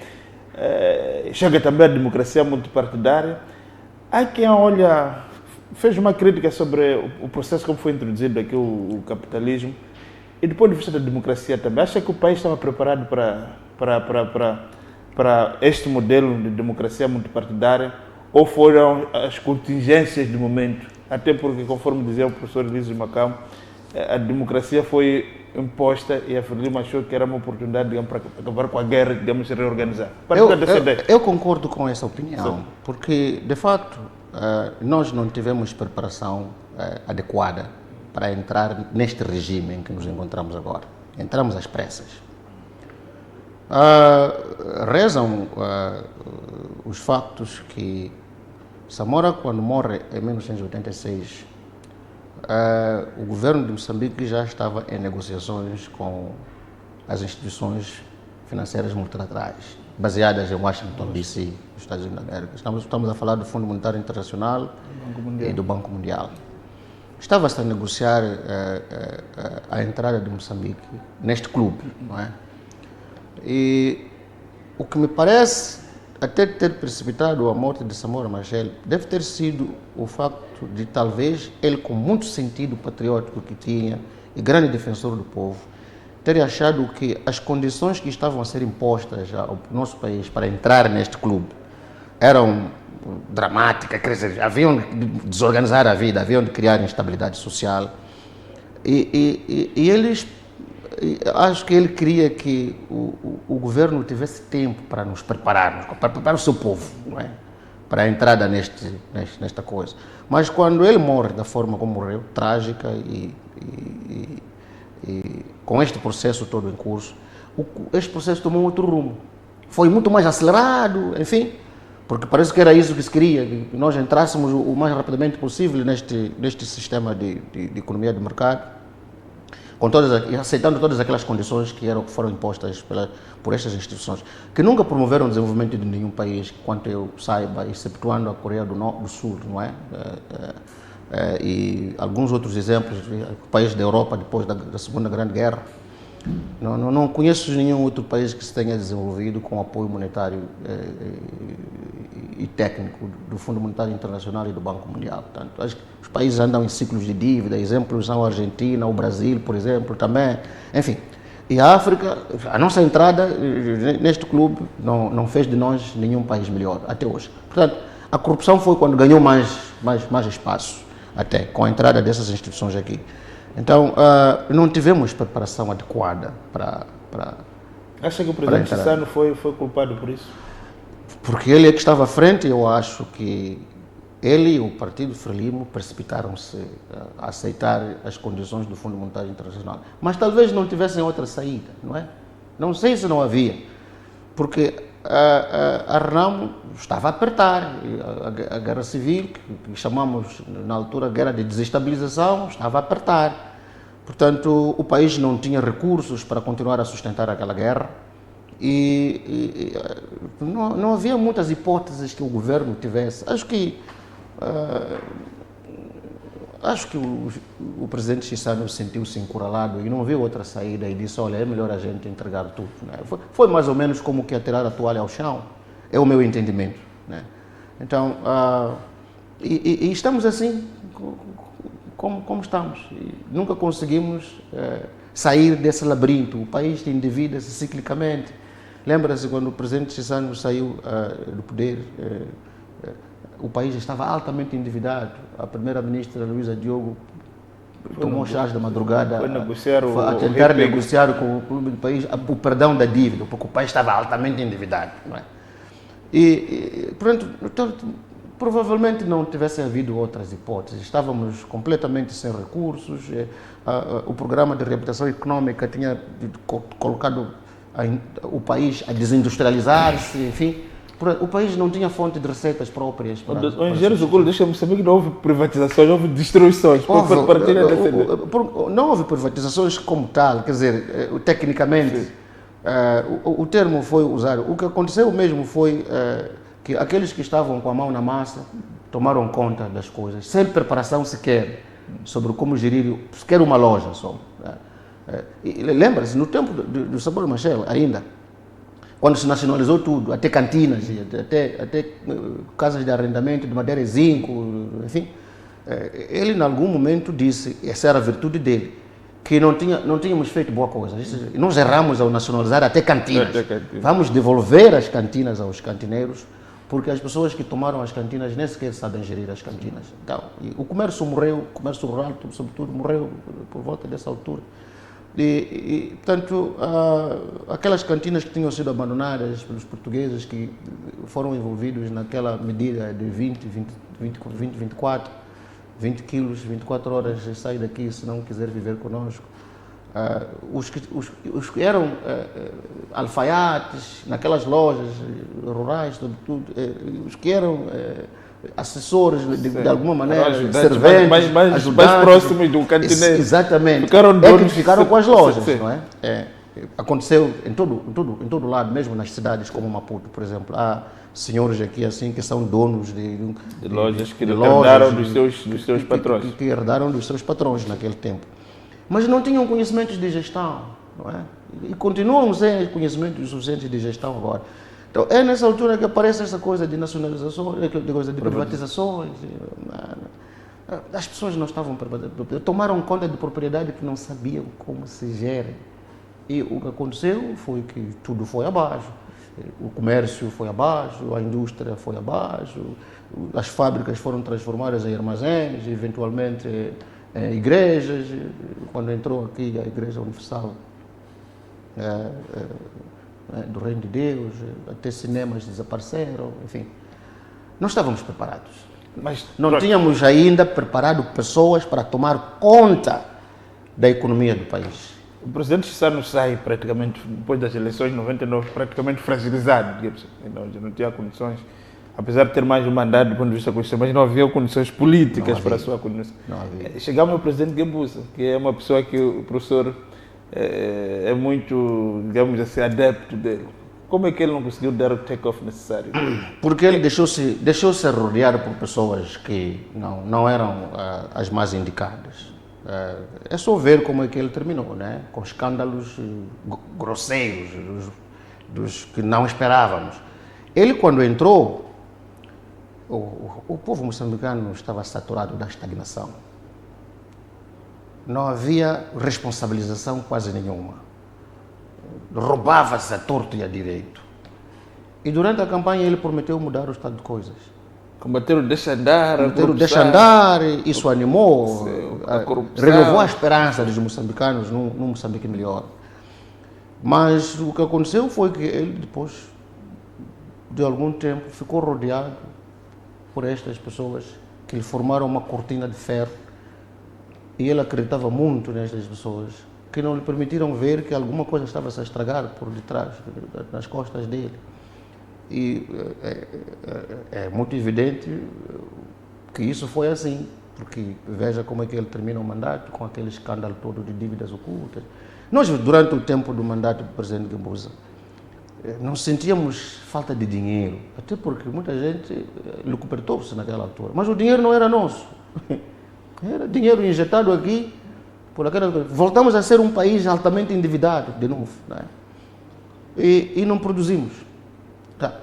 chega também a democracia multipartidária. Há quem olha, fez uma crítica sobre o processo como foi introduzido aqui o capitalismo e do ponto de vista da democracia também. Acha que o país estava preparado para este modelo de democracia multipartidária ou foram as contingências do momento? Até porque, conforme dizia o professor Elísio Macam, a democracia foi imposta e a Frelimo achou que era uma oportunidade, digamos, para acabar com a guerra, digamos, se reorganizar.
Eu concordo com essa opinião, porque, de facto, nós não tivemos preparação adequada para entrar neste regime em que nos encontramos agora. Entramos às pressas. Rezam os factos que Samora, quando morre em 1986, o governo de Moçambique já estava em negociações com as instituições financeiras multilaterais, baseadas em Washington, D.C., nos Estados Unidos da América. Estamos a falar do Fundo Monetário Internacional e do Banco Mundial. Estava-se a negociar a entrada de Moçambique neste clube, não é? E o que me parece até ter precipitado a morte de Samora Machel deve ter sido o facto de talvez ele, com muito sentido patriótico que tinha e grande defensor do povo, ter achado que as condições que estavam a ser impostas ao nosso país para entrar neste clube eram dramáticas, quer dizer, haviam de desorganizar a vida, haviam de criar instabilidade social e eles, acho que ele queria que o governo tivesse tempo para nos prepararmos, para preparar o seu povo, não é? Para a entrada nesta coisa. Mas quando ele morre da forma como morreu, trágica e com este processo todo em curso, este processo tomou outro rumo. Foi muito mais acelerado, enfim, porque parece que era isso que se queria, que nós entrássemos o mais rapidamente possível neste sistema de economia de mercado. e aceitando todas aquelas condições que foram impostas por estas instituições, que nunca promoveram o desenvolvimento de nenhum país, quanto eu saiba, exceptuando a Coreia do Sul, não é? E alguns outros exemplos, países da Europa depois da Segunda Grande Guerra. Não conheço nenhum outro país que se tenha desenvolvido com apoio monetário e técnico do Fundo Monetário Internacional e do Banco Mundial. Portanto, acho que os países andam em ciclos de dívida, exemplos são a Argentina, o Brasil, por exemplo, também. Enfim, e a África, a nossa entrada neste clube não fez de nós nenhum país melhor, até hoje. Portanto, a corrupção foi quando ganhou mais espaço, até, com a entrada dessas instituições aqui. Então, não tivemos preparação adequada para...
Acha que o presidente Chissano foi culpado por isso?
Porque ele é que estava à frente. Eu acho que ele e o Partido Frelimo precipitaram-se a aceitar as condições do Fundo Monetário Internacional. Mas talvez não tivessem outra saída, não é? Não sei se não havia. Porque a Renamo estava a apertar. A guerra civil, que chamamos na altura guerra de desestabilização, estava a apertar. Portanto, o país não tinha recursos para continuar a sustentar aquela guerra e não havia muitas hipóteses que o governo tivesse. Acho que o presidente Chissano sentiu-se encurralado e não viu outra saída e disse, olha, é melhor a gente entregar tudo. Né? Foi mais ou menos como que atirar a toalha ao chão, é o meu entendimento. Né? Então, e estamos assim como estamos. E nunca conseguimos sair desse labirinto. O país endivida-se ciclicamente. Lembra-se quando o presidente Chissano saiu do poder, o país estava altamente endividado. A primeira-ministra Luísa Diogo tomou chás da madrugada a tentar negociar com o clube do país o perdão da dívida, porque o país estava altamente endividado. Não é? Portanto, provavelmente não tivesse havido outras hipóteses. Estávamos completamente sem recursos. O programa de reabilitação econômica tinha colocado o país a desindustrializar-se, enfim. O país não tinha fonte de receitas próprias.
O engenheiro Zuculo, deixa-me saber que não houve privatizações, houve destruições.
Não houve privatizações como tal, quer dizer, tecnicamente, o termo foi usado. O que aconteceu mesmo foi que aqueles que estavam com a mão na massa tomaram conta das coisas, sem preparação sequer sobre como gerir sequer uma loja só. Lembra-se, no tempo do Sabor Machel ainda, quando se nacionalizou tudo, até cantinas, até casas de arrendamento de madeira e zinco, enfim, ele em algum momento disse, essa era a virtude dele, que não tínhamos feito boa coisa. Nós erramos ao nacionalizar até cantinas. Vamos devolver as cantinas aos cantineiros, porque as pessoas que tomaram as cantinas nem sequer sabem gerir as cantinas. Então, o comércio morreu, o comércio rural, sobretudo, morreu por volta dessa altura. Portanto, aquelas cantinas que tinham sido abandonadas pelos portugueses, que foram envolvidos naquela medida de 20 quilos, 24 horas, sai daqui se não quiser viver conosco. Os que eram alfaiates naquelas lojas rurais, sobretudo, os que eram assessores de alguma maneira, serventes,
mais próximos do cantineiro.
Exatamente. Ficaram com as lojas, não é? Aconteceu em todo lado, mesmo nas cidades como Maputo, por exemplo. Há senhores aqui assim que são donos de
lojas que herdaram dos seus patrões.
Que herdaram dos seus patrões naquele tempo. Mas não tinham conhecimentos de gestão, não é? E continuam sem conhecimentos suficientes de gestão agora. Então, é nessa altura que aparece essa coisa de nacionalizações, de privatizações. As pessoas não estavam preparadas, tomaram conta de propriedade que não sabiam como se gera. E o que aconteceu foi que tudo foi abaixo. O comércio foi abaixo, a indústria foi abaixo, as fábricas foram transformadas em armazéns, eventualmente igrejas. Quando entrou aqui a Igreja Universal do Reino de Deus, até cinemas desapareceram, enfim. Não estávamos preparados.
Mas
não tínhamos ainda preparado pessoas para tomar conta da economia do país.
O presidente Chissano sai praticamente, depois das eleições de 99, praticamente fragilizado, digamos. Já não tinha condições apesar de ter mais um mandato do ponto de vista constitucional, mas não havia condições políticas para a sua condução.
Não havia.
Chegamos ao presidente Guebuza, que é uma pessoa que o professor é muito, digamos assim, adepto dele. Como é que ele não conseguiu dar o take-off necessário?
Porque ele deixou-se rodear por pessoas que não eram as mais indicadas. É só ver como é que ele terminou, né? Com escândalos grosseiros, dos que não esperávamos. Ele, quando entrou, o povo moçambicano estava saturado da estagnação. Não havia responsabilização quase nenhuma. Roubava-se a torto e a direito. E durante a campanha ele prometeu mudar o estado de coisas.
Combater o deixa andar,
Combater o deixa andar, isso animou,
a corrupção.
renovou a esperança dos moçambicanos num Moçambique melhor. Mas o que aconteceu foi que ele, depois de algum tempo, ficou rodeado por estas pessoas que lhe formaram uma cortina de ferro. E ele acreditava muito nestas pessoas, que não lhe permitiram ver que alguma coisa estava -se a estragar por detrás, nas costas dele. E é muito evidente que isso foi assim, porque veja como é que ele termina o mandato, com aquele escândalo todo de dívidas ocultas. Nós, durante o tempo do mandato do presidente Guebuza, não sentíamos falta de dinheiro, até porque muita gente lucubertou-se naquela altura, mas o dinheiro não era nosso. Era dinheiro injetado aqui, por aquela. Voltamos a ser um país altamente endividado, de novo. Né? E não produzimos. Tá.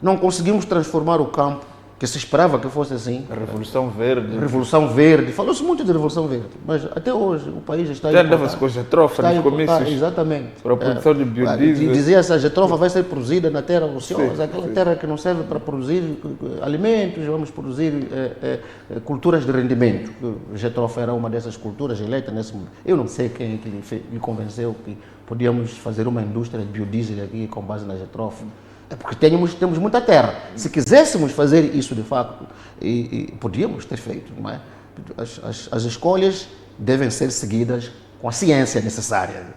Não conseguimos transformar o campo, que se esperava que fosse assim.
A Revolução Verde.
Revolução Verde. Falou-se muito de Revolução Verde, mas até hoje o país está...
Já andava-se com a Jetrofa nos comícios.
Exatamente.
Para a produção de biodiesel.
Dizia-se a Jetrofa vai ser produzida na terra ociosa, aquela terra que não serve para produzir alimentos, vamos produzir culturas de rendimento. Jetrofa era uma dessas culturas eleita nesse mundo. Eu não sei quem é que lhe convenceu que podíamos fazer uma indústria de biodiesel aqui com base na Jetrofa. É porque temos muita terra. Se quiséssemos fazer isso de facto, podíamos ter feito, não é? As escolhas devem ser seguidas com a ciência necessária.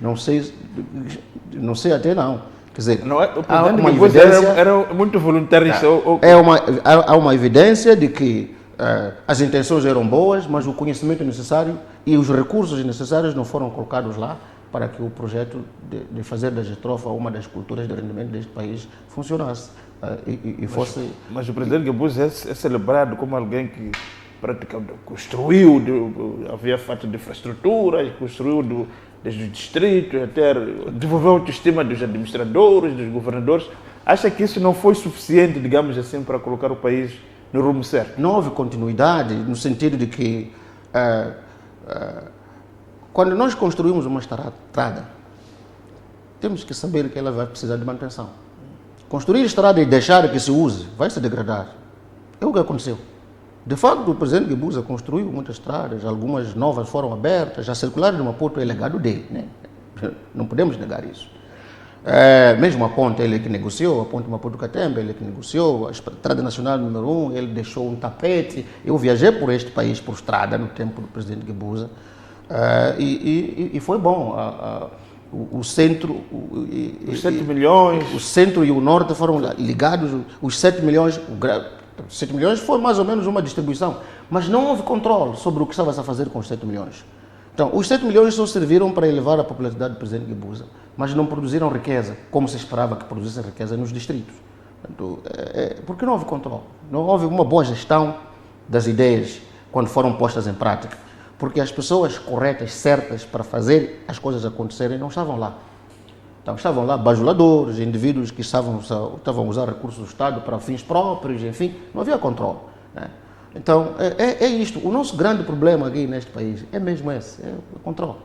Não sei até não. Quer dizer,
não é,
há uma evidência,
era muito voluntarista.
Há uma evidência de que as intenções eram boas, mas o conhecimento necessário e os recursos necessários não foram colocados lá para que o projeto de fazer da Jetrofa uma das culturas de rendimento deste país funcionasse e fosse...
Mas o presidente Guebuza é celebrado como alguém que praticamente construiu, havia falta de infraestruturas, construiu desde os distritos, até desenvolveu a autoestima dos administradores, dos governadores. Acha que isso não foi suficiente, digamos assim, para colocar o país no rumo certo?
Não houve continuidade, no sentido de que quando nós construímos uma estrada, temos que saber que ela vai precisar de manutenção. Construir estrada e deixar que se use, vai se degradar. É o que aconteceu. De facto, o presidente Guebuza construiu muitas estradas, algumas novas foram abertas, a circular de Maputo é legado dele, né? Não podemos negar isso. Mesmo a ponte, ele que negociou, a ponte Maputo-Catembe, ele que negociou, a Estrada Nacional número 1, ele deixou um tapete. Eu viajei por este país por estrada no tempo do presidente Guebuza. E foi bom. O centro...
Os 7 milhões...
O centro e o norte foram ligados, os 7 milhões... 7 milhões foi mais ou menos uma distribuição, mas não houve controle sobre o que estava a fazer com os 7 milhões. Então, os 7 milhões só serviram para elevar a popularidade do presidente Guebuza, mas não produziram riqueza, como se esperava que produzissem riqueza nos distritos. Então, porque não houve controle, não houve uma boa gestão das ideias quando foram postas em prática. Porque as pessoas corretas, certas, para fazer as coisas acontecerem, não estavam lá. Então, estavam lá bajuladores, indivíduos que estavam a usar recursos do Estado para fins próprios, enfim, não havia controle. Né? Então, é isto. O nosso grande problema aqui neste país é mesmo esse, é o controle.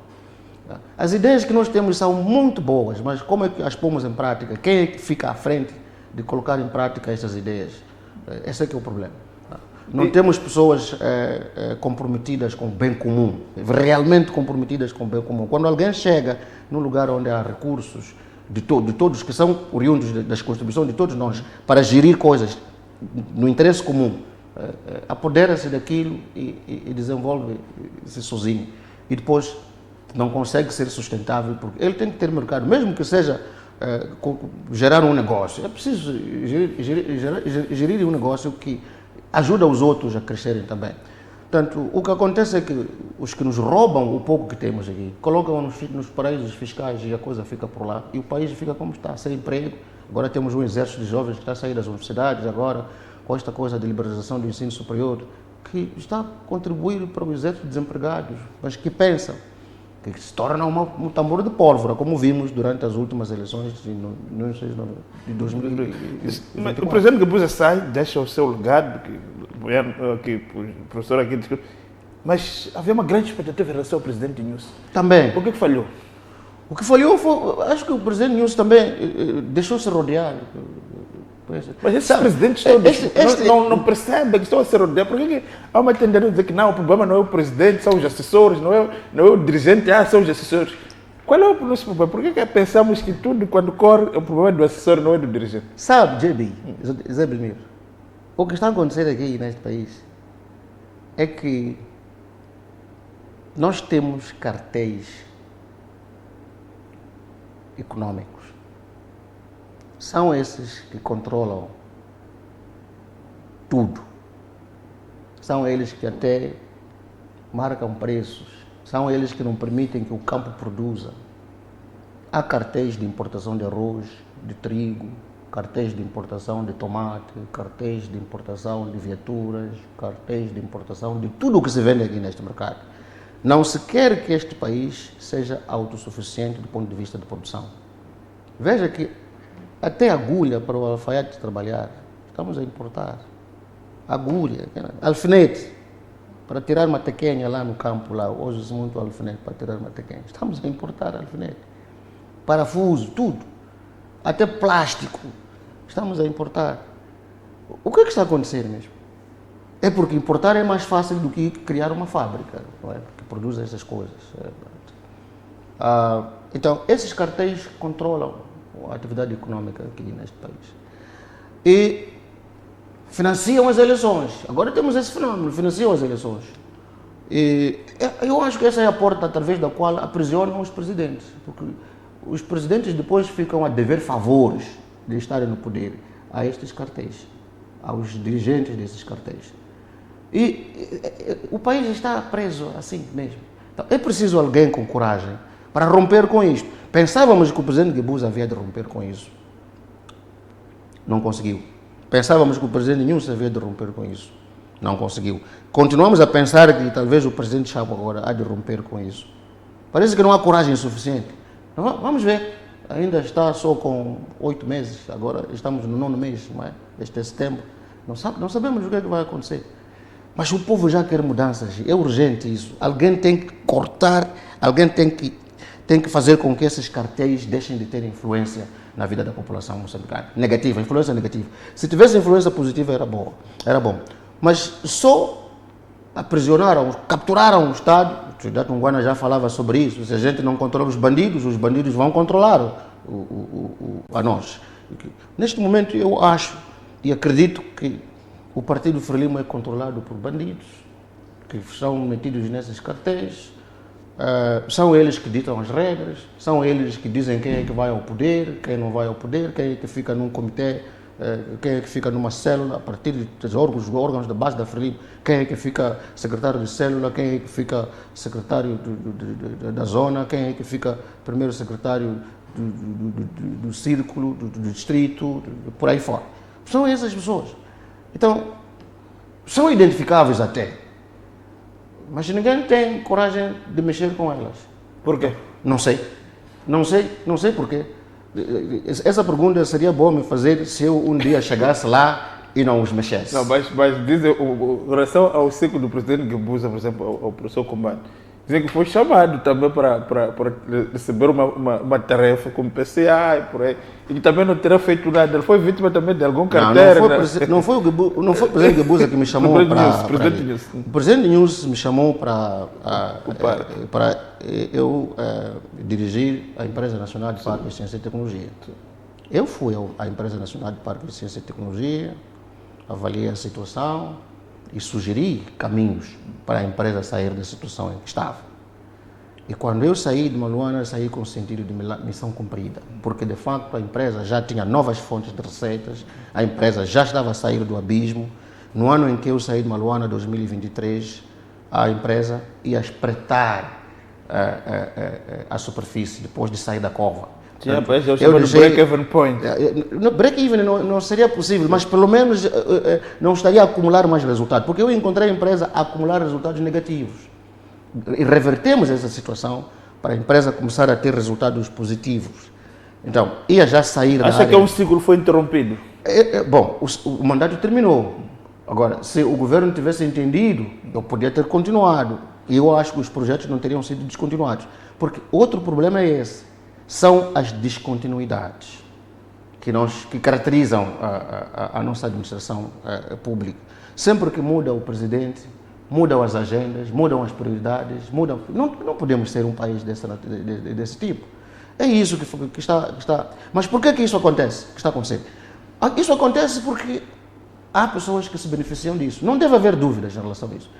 As ideias que nós temos são muito boas, mas como é que as pomos em prática? Quem é que fica à frente de colocar em prática essas ideias? Esse é que é o problema. Não temos pessoas comprometidas com o bem comum, realmente comprometidas com o bem comum. Quando alguém chega num lugar onde há recursos de todos que são oriundos das contribuições de todos nós, para gerir coisas no interesse comum, apodera-se daquilo e desenvolve-se sozinho. E depois não consegue ser sustentável, porque ele tem que ter mercado, mesmo que seja gerar um negócio. É preciso gerir um negócio que ajuda os outros a crescerem também. Portanto, o que acontece é que os que nos roubam o pouco que temos aqui, colocam nos paraísos fiscais e a coisa fica por lá, e o país fica como está, sem emprego. Agora temos um exército de jovens que está a sair das universidades, agora com esta coisa de liberalização do ensino superior, que está a contribuir para o exército de desempregados, mas que pensam, que se torna um tambor de pólvora, como vimos durante as últimas eleições de 2024.
Mas o presidente Guebuza sai, deixa o seu legado, que o professor aqui disse, mas havia uma grande expectativa em relação ao presidente Nyusi.
Também.
Por que falhou?
O que falhou foi, acho que o presidente Nyusi também deixou-se rodear.
Mas esses presidentes todos não percebem que estão a ser rodeados. Por que há uma tendência a dizer que não, o problema não é o presidente, são os assessores, não é o dirigente, são os assessores. Qual é o nosso problema? Por que pensamos que tudo, quando corre, o problema é do assessor, não é do dirigente?
Sabe, JB, Zé Belmiro, o que está a acontecer aqui neste país é que nós temos cartéis econômicos. São esses que controlam tudo. São eles que até marcam preços. São eles que não permitem que o campo produza. Há cartéis de importação de arroz, de trigo, cartéis de importação de tomate, cartéis de importação de viaturas, cartéis de importação de tudo o que se vende aqui neste mercado. Não se quer que este país seja autossuficiente do ponto de vista de produção. Veja que até agulha para o alfaiate trabalhar, estamos a importar. Agulha, alfinete, para tirar uma tequenha lá no campo, lá, hoje usa muito alfinete para tirar uma tequenha. Estamos a importar alfinete. Parafuso, tudo. Até plástico, estamos a importar. O que é que está a acontecer mesmo? É porque importar é mais fácil do que criar uma fábrica, não é? Que produz essas coisas. Então, esses cartéis controlam a atividade econômica aqui neste país. E financiam as eleições. Agora temos esse fenômeno, financiam as eleições. E eu acho que essa é a porta através da qual aprisionam os presidentes. Porque os presidentes depois ficam a dever favores de estarem no poder a estes cartéis, aos dirigentes desses cartéis. E o país está preso assim mesmo. Então, é preciso alguém com coragem para romper com isto. Pensávamos que o presidente Guebuza havia de romper com isso. Não conseguiu. Pensávamos que o presidente Nyusi havia de romper com isso. Não conseguiu. Continuamos a pensar que talvez o presidente Chabo agora há de romper com isso. Parece que não há coragem suficiente. Então, vamos ver. Ainda está só com 8 meses. Agora estamos no 9º mês, não é? Este é setembro. Não sabemos o que é que vai acontecer. Mas o povo já quer mudanças. É urgente isso. Alguém tem que cortar, alguém tem que fazer com que esses cartéis deixem de ter influência na vida da população moçambicana. Negativa, influência negativa. Se tivesse influência positiva era bom. Mas só aprisionaram, capturaram o Estado. O Cidade Tunguana já falava sobre isso. Se a gente não controla os bandidos vão controlar a nós. Neste momento eu acho e acredito que o Partido Frelimo é controlado por bandidos que são metidos nesses cartéis. São eles que ditam as regras, são eles que dizem quem é que vai ao poder, quem não vai ao poder, quem é que fica num comitê, quem é que fica numa célula, a partir dos órgãos da base da Frelimo, quem é que fica secretário de célula, quem é que fica secretário da zona, quem é que fica primeiro secretário do círculo, do distrito, por aí fora. São essas pessoas. Então, são identificáveis até. Mas ninguém tem coragem de mexer com elas.
Por quê?
Não sei porquê. Essa pergunta seria boa me fazer se eu um dia chegasse lá e não os mexesse.
Não, mas dizem, em relação ao ciclo do presidente Guebuza, por exemplo, ao professor Combate, dizem que foi chamado também para receber uma tarefa como PCA e por aí, e que também não terá feito nada. Ele foi vítima também de algum carteira.
Não foi o presidente Guebuza que me chamou o presidente Nyusi me chamou para eu dirigir a Empresa Nacional de Parques de Ciência e Tecnologia. Eu fui à Empresa Nacional de Parques de Ciência e Tecnologia, avaliei a situação e sugeri caminhos para a empresa sair da situação em que estava. E quando eu saí de Maluana, saí com o sentido de missão cumprida, porque de facto a empresa já tinha novas fontes de receitas, a empresa já estava a sair do abismo. No ano em que eu saí de Maluana, 2023, a empresa ia espreitar a superfície depois de sair da cova.
Tinha eu break-even point.
Break-even não seria possível, mas pelo menos não estaria a acumular mais resultados, porque eu encontrei a empresa a acumular resultados negativos. E revertemos essa situação para a empresa começar a ter resultados positivos. Então, ia já sair da área...
Acha que um ciclo foi interrompido?
Bom, o mandato terminou. Agora, se o governo tivesse entendido, eu podia ter continuado. E eu acho que os projetos não teriam sido descontinuados. Porque outro problema é esse. São as descontinuidades que caracterizam a nossa administração pública. Sempre que muda o presidente, mudam as agendas, mudam as prioridades, mudam... Não podemos ser um país desse tipo. É isso que está... Mas por que isso acontece? Que está acontecendo? Isso acontece porque há pessoas que se beneficiam disso. Não deve haver dúvidas em relação a isso.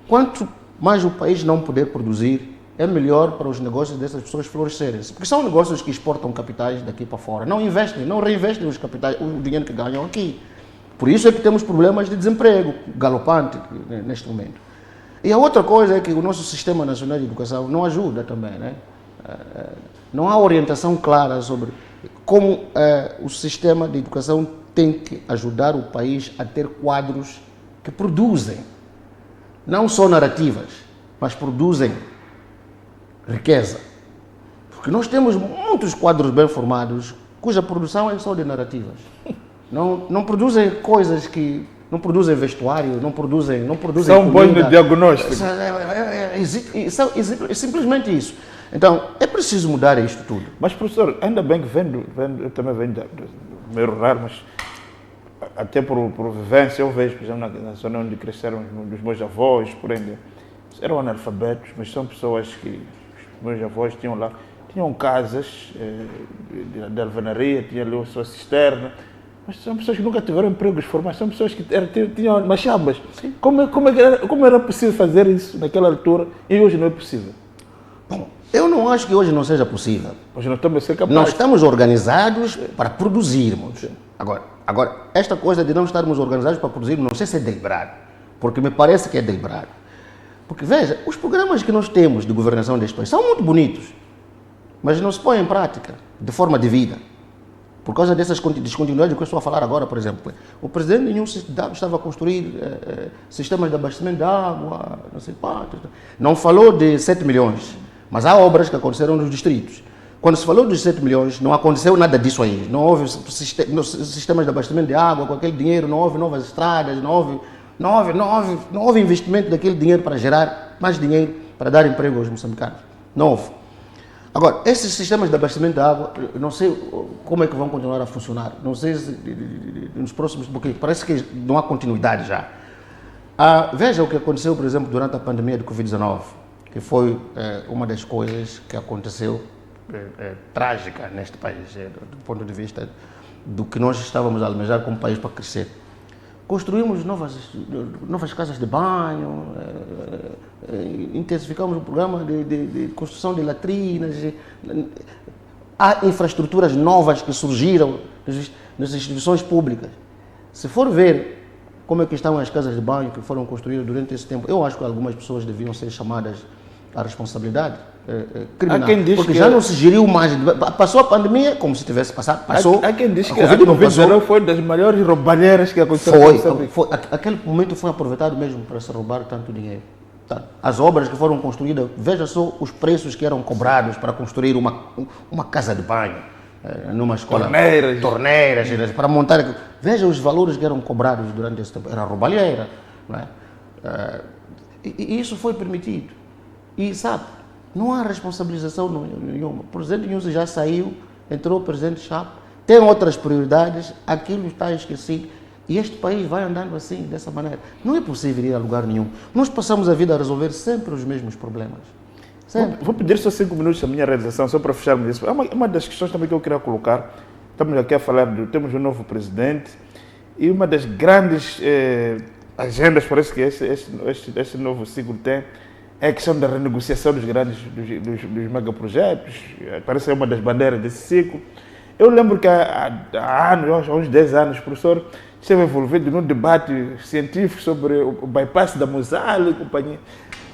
Quanto mais o país não puder produzir, é melhor para os negócios dessas pessoas florescerem. Porque são negócios que exportam capitais daqui para fora. Não investem, não reinvestem os capitais, o dinheiro que ganham aqui. Por isso é que temos problemas de desemprego galopante neste momento. E a outra coisa é que o nosso Sistema Nacional de Educação não ajuda também, né? Não há orientação clara sobre como o sistema de educação tem que ajudar o país a ter quadros que produzem, não só narrativas, mas produzem riqueza. Porque nós temos muitos quadros bem formados cuja produção é só de narrativas. Não produzem coisas que... Não produzem vestuário, não produzem
são bons no diagnóstico.
É simplesmente isso. Então, é preciso mudar isto tudo.
Mas, professor, ainda bem que eu também venho do meio rural, mas até por vivência, eu vejo, por exemplo, na zona onde cresceram os meus avós, por aí, eram analfabetos, mas são pessoas que os meus avós tinham lá, tinham casas de alvenaria, tinham ali a sua cisterna, mas são pessoas que nunca tiveram empregos formais, são pessoas que tinham machambas. Como era possível fazer isso naquela altura e hoje não é possível?
Bom, eu não acho que hoje não seja possível.
Hoje não estamos a ser capazes.
Nós estamos organizados para produzirmos. Agora, esta coisa de não estarmos organizados para produzirmos, não sei se é deliberado, porque me parece que é deliberado. Porque, veja, os programas que nós temos de governação deste país são muito bonitos, mas não se põem em prática, de forma devida. Por causa dessas descontinuidades que eu estou a falar agora, por exemplo. O presidente nenhum estava a construir sistemas de abastecimento de água, não sei quanto. Não falou de 7 milhões, mas há obras que aconteceram nos distritos. Quando se falou dos 7 milhões, não aconteceu nada disso aí. Não houve sistemas de abastecimento de água com aquele dinheiro, não houve novas estradas, não houve investimento daquele dinheiro para gerar mais dinheiro, para dar emprego aos moçambicanos. Não houve. Agora, esses sistemas de abastecimento de água, não sei como é que vão continuar a funcionar. Não sei se nos próximos... Porque parece que não há continuidade já. Veja o que aconteceu, por exemplo, durante a pandemia de Covid-19, que foi uma das coisas que aconteceu trágica neste país, do ponto de vista do que nós estávamos a almejar como país para crescer. Construímos novas casas de banho, intensificamos o programa de construção de latrinas. Há infraestruturas novas que surgiram nas instituições públicas. Se for ver como é que estão as casas de banho que foram construídas durante esse tempo, eu acho que algumas pessoas deviam ser chamadas à responsabilidade criminal, porque já não se geriu mais. Passou a pandemia como se tivesse passado.
Há quem diz que a Covid-19 foi das maiores roubalheiras que aconteceu.
Aquele momento foi aproveitado mesmo para se roubar tanto dinheiro. As obras que foram construídas, veja só os preços que eram cobrados para construir uma casa de banho, numa escola. Torneiras, para montar. Veja os valores que eram cobrados durante esse tempo. Era roubalheira. Não é? E isso foi permitido. E sabe, não há responsabilização nenhuma. O presidente Nhusi já saiu, entrou o presidente Chapo, tem outras prioridades, aquilo está esquecido. E este país vai andando assim, dessa maneira. Não é possível ir a lugar nenhum. Nós passamos a vida a resolver sempre os mesmos problemas.
Vou pedir só 5 minutos da minha realização, só para fecharmos isso. É uma das questões também que eu queria colocar. Estamos aqui a falar temos um novo presidente e uma das grandes agendas, parece que esse novo ciclo tem, é a questão da renegociação dos grandes, dos megaprojetos, parece uma das bandeiras desse ciclo. Eu lembro que há anos, há uns 10 anos, o professor esteve envolvido num debate científico sobre o bypass da Mosala e companhia.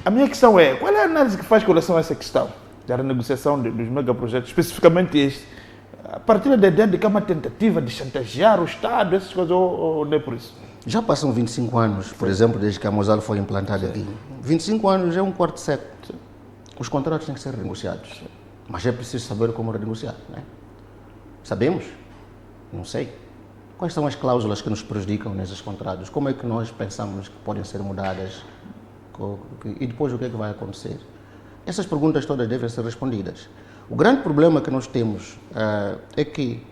A minha questão é, qual é a análise que faz com relação a essa questão da renegociação dos megaprojetos, especificamente este? A partir da ideia de que é uma tentativa de chantagear o Estado, essas coisas, ou não é por isso?
Já passam 25 anos, por exemplo, desde que a Mosala foi implantada aqui. 25 anos é um quarto de século. Os contratos têm que ser renegociados. Mas é preciso saber como renegociar, não é? Sabemos? Não sei. Quais são as cláusulas que nos prejudicam nesses contratos? Como é que nós pensamos que podem ser mudadas? E depois o que é que vai acontecer? Essas perguntas todas devem ser respondidas. O grande problema que nós temos é que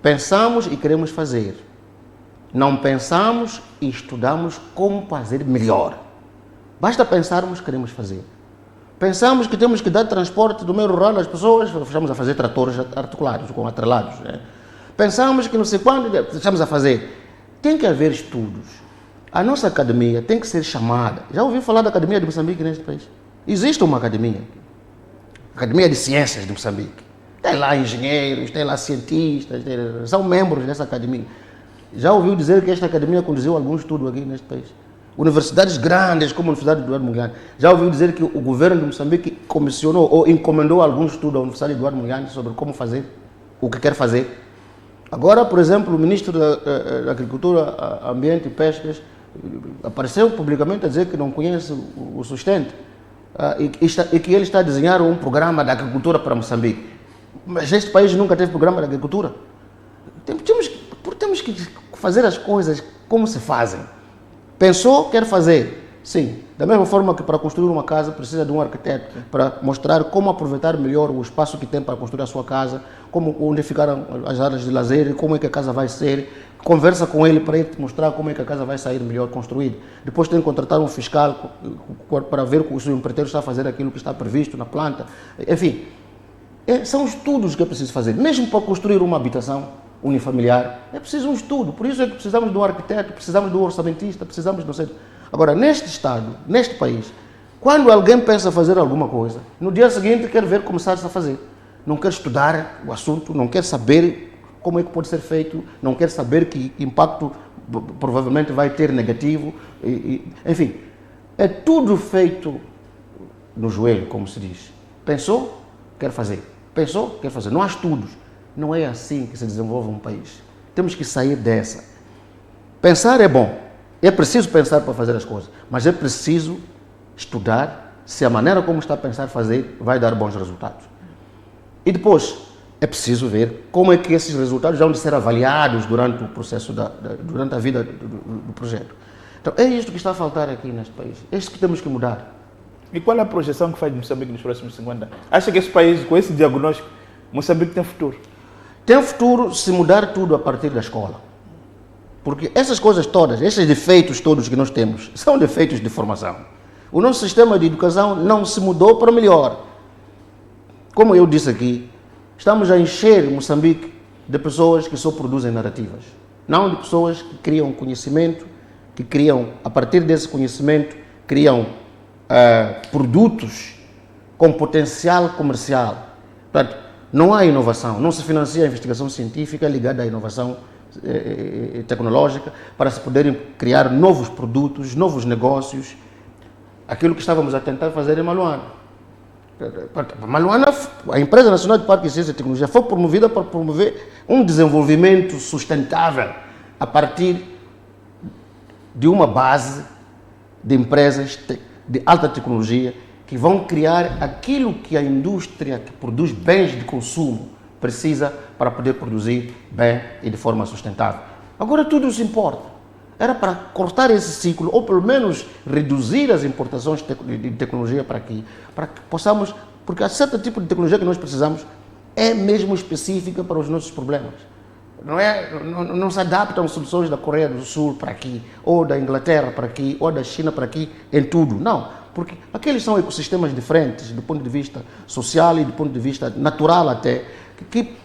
pensamos e queremos fazer. Não pensamos e estudamos como fazer melhor. Basta pensarmos, queremos fazer. Pensamos que temos que dar transporte do meio rural às pessoas, estamos a fazer tratores articulados, com atrelados. Né? Pensamos que não sei quando, estamos a fazer. Tem que haver estudos. A nossa academia tem que ser chamada. Já ouviu falar da Academia de Moçambique neste país? Existe uma academia. Academia de Ciências de Moçambique. Tem lá engenheiros, tem lá cientistas, são membros dessa academia. Já ouviu dizer que esta academia conduziu algum estudo aqui neste país? Universidades grandes, como a Universidade Eduardo Mondlane. Já ouviu dizer que o governo de Moçambique comissionou ou encomendou algum estudo à Universidade Eduardo Mondlane sobre como fazer, o que quer fazer? Agora, por exemplo, o ministro da Agricultura, Ambiente e Pescas apareceu publicamente a dizer que não conhece o sustento e que ele está a desenhar um programa de agricultura para Moçambique. Mas este país nunca teve programa de agricultura. Temos que fazer as coisas como se fazem. Pensou, quer fazer. Sim, da mesma forma que para construir uma casa precisa de um arquiteto para mostrar como aproveitar melhor o espaço que tem para construir a sua casa, onde ficaram as áreas de lazer, como é que a casa vai ser, conversa com ele para ele te mostrar como é que a casa vai sair melhor construída. Depois tem que contratar um fiscal para ver se o empreiteiro está a fazer aquilo que está previsto na planta. Enfim, são estudos que é preciso fazer. Mesmo para construir uma habitação unifamiliar, é preciso um estudo. Por isso é que precisamos de um arquiteto, precisamos de um orçamentista, precisamos de não sei. Agora, neste Estado, neste país, quando alguém pensa fazer alguma coisa, no dia seguinte quer ver começar-se a fazer. Não quer estudar o assunto, não quer saber como é que pode ser feito, não quer saber que impacto provavelmente vai ter negativo. Enfim, é tudo feito no joelho, como se diz. Pensou, quer fazer. Pensou, quer fazer. Não há estudos. Não é assim que se desenvolve um país. Temos que sair dessa. Pensar é bom. É preciso pensar para fazer as coisas, mas é preciso estudar se a maneira como está a pensar fazer vai dar bons resultados. E depois, é preciso ver como é que esses resultados vão ser avaliados durante o processo, durante a vida do projeto. Então, é isto que está a faltar aqui neste país. É isto que temos que mudar.
E qual é a projeção que faz de Moçambique nos próximos 50 anos? Acha que esse país, com esse diagnóstico, Moçambique tem futuro?
Tem futuro se mudar tudo a partir da escola. Porque essas coisas todas, esses defeitos todos que nós temos, são defeitos de formação. O nosso sistema de educação não se mudou para melhor. Como eu disse aqui, estamos a encher Moçambique de pessoas que só produzem narrativas. Não de pessoas que criam conhecimento, que criam, a partir desse conhecimento, criam produtos com potencial comercial. Portanto, não há inovação, não se financia a investigação científica ligada à inovação tecnológica para se poderem criar novos produtos, novos negócios. Aquilo que estávamos a tentar fazer em Maluana. Maluana, a Empresa Nacional de Parques, Ciência e Tecnologia foi promovida para promover um desenvolvimento sustentável a partir de uma base de empresas de alta tecnologia que vão criar aquilo que a indústria que produz bens de consumo precisa para poder produzir bem e de forma sustentável. Agora tudo isso importa. Era para cortar esse ciclo, ou pelo menos reduzir as importações de tecnologia para aqui, para que possamos, porque há certo tipo de tecnologia que nós precisamos é mesmo específica para os nossos problemas. Não se adaptam soluções da Coreia do Sul para aqui, ou da Inglaterra para aqui, ou da China para aqui, em tudo. Não, porque aqueles são ecossistemas diferentes do ponto de vista social e do ponto de vista natural até, que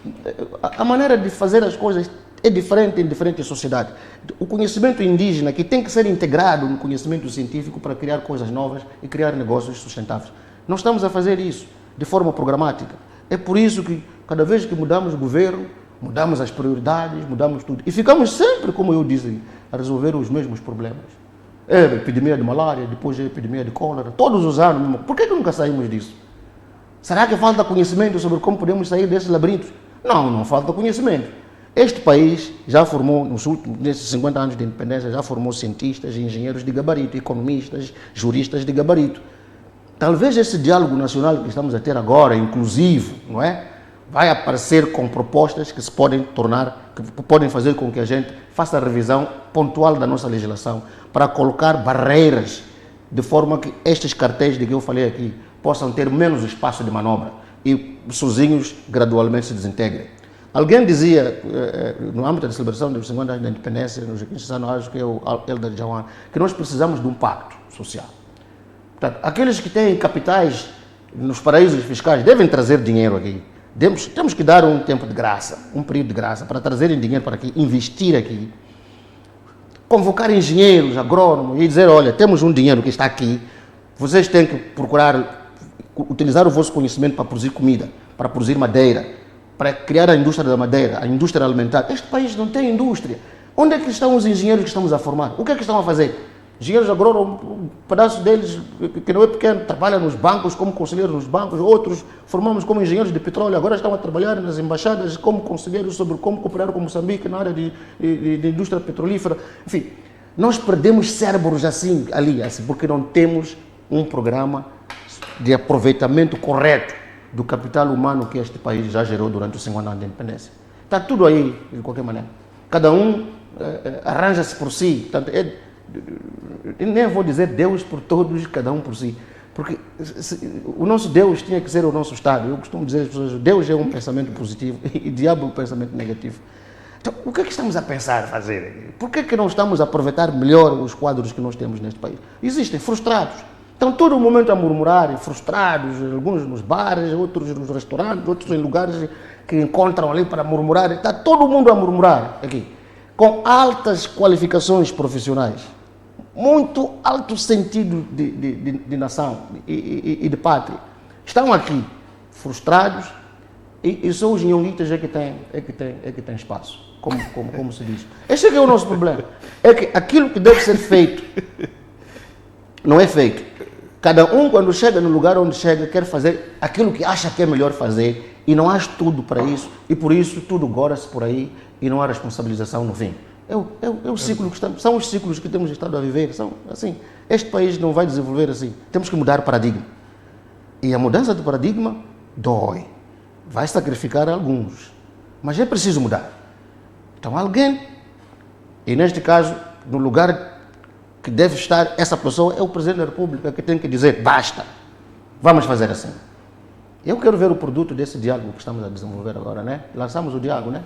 a maneira de fazer as coisas é diferente em diferentes sociedades. O conhecimento indígena que tem que ser integrado no conhecimento científico para criar coisas novas e criar negócios sustentáveis. Nós estamos a fazer isso de forma programática. É por isso que cada vez que mudamos o governo, mudamos as prioridades, mudamos tudo. E ficamos sempre, como eu disse, a resolver os mesmos problemas. É a epidemia de malária, depois é a epidemia de cólera, todos os anos. Por que nunca saímos disso? Será que falta conhecimento sobre como podemos sair desses labirintos? Não, não falta conhecimento. Este país já formou, nesses 50 anos de independência, já formou cientistas, engenheiros de gabarito, economistas, juristas de gabarito. Talvez esse diálogo nacional que estamos a ter agora, inclusivo, não é? Vai aparecer com propostas que se podem tornar, que podem fazer com que a gente faça a revisão pontual da nossa legislação para colocar barreiras de forma que estes cartéis de que eu falei aqui possam ter menos espaço de manobra e sozinhos gradualmente se desintegrem. Alguém dizia, no âmbito da celebração dos 50 anos da independência, nos 15 anos, acho que é o Elder Jawan, que nós precisamos de um pacto social. Portanto, aqueles que têm capitais nos paraísos fiscais devem trazer dinheiro aqui. Temos que dar um tempo de graça, um período de graça, para trazerem dinheiro para aqui, investir aqui, convocar engenheiros, agrônomos e dizer, olha, temos um dinheiro que está aqui, vocês têm que procurar utilizar o vosso conhecimento para produzir comida, para produzir madeira, para criar a indústria da madeira, a indústria alimentar. Este país não tem indústria. Onde é que estão os engenheiros que estamos a formar? O que é que estão a fazer? Engenheiros agrônomos, um pedaço deles, que não é pequeno, trabalham nos bancos como conselheiros nos bancos, outros formamos como engenheiros de petróleo, agora estão a trabalhar nas embaixadas como conselheiros sobre como cooperar com Moçambique na área de indústria petrolífera. Enfim, nós perdemos cérebros assim, ali, assim, porque não temos um programa de aproveitamento correto do capital humano que este país já gerou durante os 50 anos de independência. Está tudo aí, de qualquer maneira. Cada um arranja-se por si. Portanto, nem vou dizer Deus por todos, cada um por si. Porque o nosso Deus tinha que ser o nosso Estado. Eu costumo dizer às pessoas, Deus é um pensamento positivo e diabo é um pensamento negativo. Então, o que é que estamos a pensar fazer? Por que é que não estamos a aproveitar melhor os quadros que nós temos neste país? Existem frustrados. Estão todo o momento a murmurar, frustrados, alguns nos bares, outros nos restaurantes, outros em lugares que encontram ali para murmurar. Está todo mundo a murmurar aqui, com altas qualificações profissionais, muito alto sentido de nação e de pátria. Estão aqui, frustrados, e só os nhonguitas é que tem espaço, como se diz. Este é que é o nosso problema. É que aquilo que deve ser feito não é feito. Cada um, quando chega no lugar onde chega, quer fazer aquilo que acha que é melhor fazer e não há estudo para isso, e por isso tudo gora-se por aí e não há responsabilização no fim. É o ciclo que estamos, são os ciclos que temos estado a viver. São assim. Este país não vai desenvolver assim. Temos que mudar paradigma. E a mudança de paradigma dói. Vai sacrificar alguns. Mas é preciso mudar. Então alguém, e neste caso, no lugar que deve estar essa pessoa é o Presidente da República, que tem que dizer, basta, vamos fazer assim. Eu quero ver o produto desse diálogo que estamos a desenvolver agora, né? Lançamos o diálogo, né?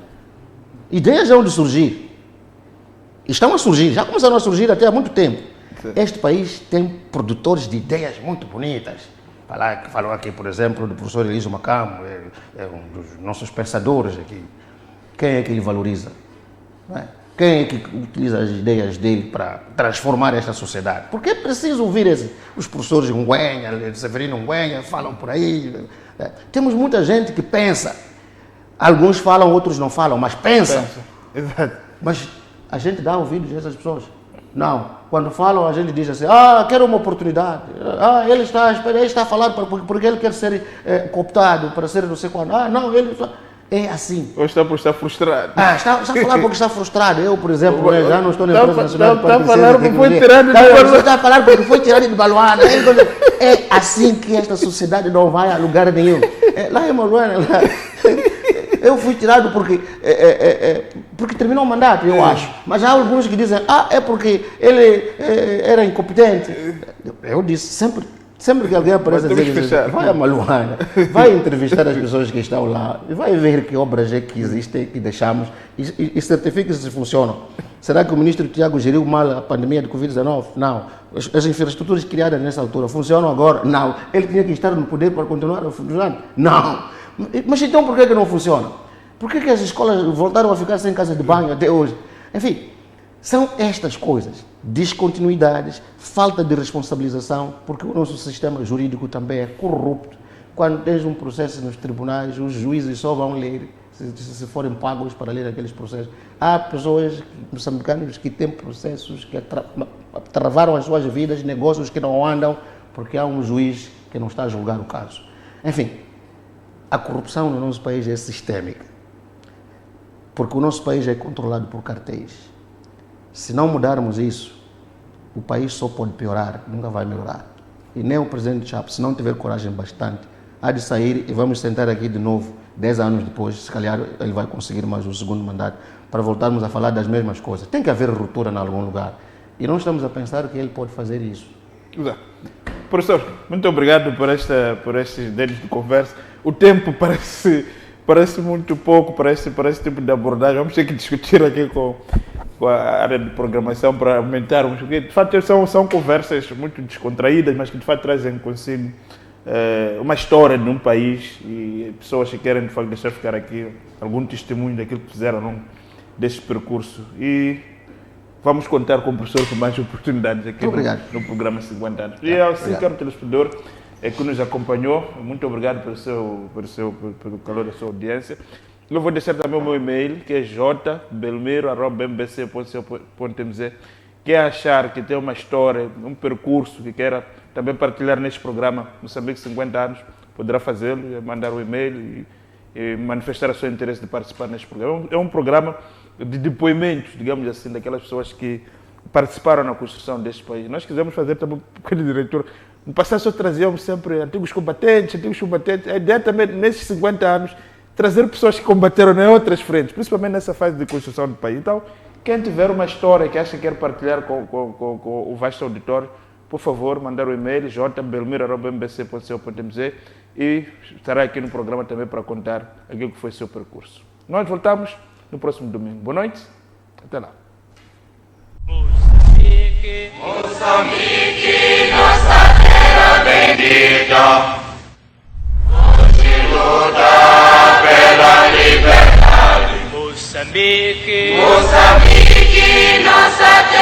Ideias hão de surgir. Estão a surgir, já começaram a surgir até há muito tempo. Este país tem produtores de ideias muito bonitas. Falou aqui, por exemplo, do professor Elísio Macamo, é um dos nossos pensadores aqui. Quem é que ele valoriza? Não é? Quem é que utiliza as ideias dele para transformar esta sociedade? Porque é preciso ouvir os professores Ngüenya, Severino Ngüenya, falam por aí. Temos muita gente que pensa. Alguns falam, outros não falam, mas pensam.
Exato.
Mas a gente dá ouvidos a essas pessoas? Não. Quando falam, a gente diz assim, quero uma oportunidade. Ele está a falar porque ele quer ser cooptado para ser não sei quando. Não, ele... É assim.
Ou está por estar frustrado.
Está a falar porque está frustrado. Eu, por exemplo, já não estou na empresa nacional de
Está a falar porque foi tirado de
Baluana. Está a falar porque foi tirado de Baluana. É assim que esta sociedade não vai a lugar nenhum. Lá em Baluana, eu fui tirado porque terminou o mandato, eu acho. Mas há alguns que dizem, é porque ele era incompetente. Eu disse, sempre que alguém aparece a dizer, vai a Maluana, vai entrevistar as pessoas que estão lá e vai ver que obras é que existem, que deixamos e certifique se funcionam. Será que o ministro Tiago geriu mal a pandemia de Covid-19? Não. As infraestruturas criadas nessa altura funcionam agora? Não. Ele tinha que estar no poder para continuar a funcionar? Não. Mas então por que não funciona? Por que as escolas voltaram a ficar sem casa de banho até hoje? Enfim, são estas coisas, descontinuidades, falta de responsabilização, porque o nosso sistema jurídico também é corrupto. Quando tens um processo nos tribunais, os juízes só vão ler, se forem pagos para ler aqueles processos. Há pessoas moçambicanos que têm processos que travaram as suas vidas, negócios que não andam, porque há um juiz que não está a julgar o caso. Enfim, a corrupção no nosso país é sistémica, porque o nosso país é controlado por cartéis. Se não mudarmos isso, o país só pode piorar, nunca vai melhorar. E nem o presidente Chapo, se não tiver coragem bastante, há de sair e vamos sentar aqui de novo, 10 anos depois, se calhar ele vai conseguir mais um segundo mandato, para voltarmos a falar das mesmas coisas. Tem que haver ruptura em algum lugar. E não estamos a pensar que ele pode fazer isso.
Exato. Professor, muito obrigado por estes dedos de conversa. O tempo parece muito pouco para esse tipo de abordagem. Vamos ter que discutir aqui com a área de programação para aumentarmos, porque de fato são conversas muito descontraídas, mas que de fato trazem consigo uma história de um país e pessoas que querem de facto deixar ficar aqui algum testemunho daquilo que fizeram ao longo deste percurso. E vamos contar com o professor com mais oportunidades aqui no programa 50 anos. E ao caro telespectador que nos acompanhou, muito obrigado pelo calor da sua audiência. Eu vou deixar também o meu e-mail, que é jbelmiro@mbc.co.mz. Quem achar que tem uma história, um percurso que queira também partilhar neste programa Moçambique 50 anos, poderá fazê-lo, mandar um e-mail e manifestar o seu interesse de participar neste programa. É um programa de depoimentos, digamos assim, daquelas pessoas que participaram na construção deste país. Nós quisemos fazer também um pequeno diretor. No passado só trazíamos sempre antigos combatentes. A ideia também, nesses 50 anos, trazer pessoas que combateram em outras frentes, principalmente nessa fase de construção do país. Então, quem tiver uma história que acha que quer partilhar com o vasto auditório, por favor, mandar o e-mail jbelmiro@mbc.co.mz e estará aqui no programa também para contar aquilo que foi seu percurso. Nós voltamos no próximo domingo. Boa noite, até lá.
Moçambique,
Moçambique, nossa terra bendita, hoje luta pela liberdade.
Moçambique,
Moçambique, nossa terra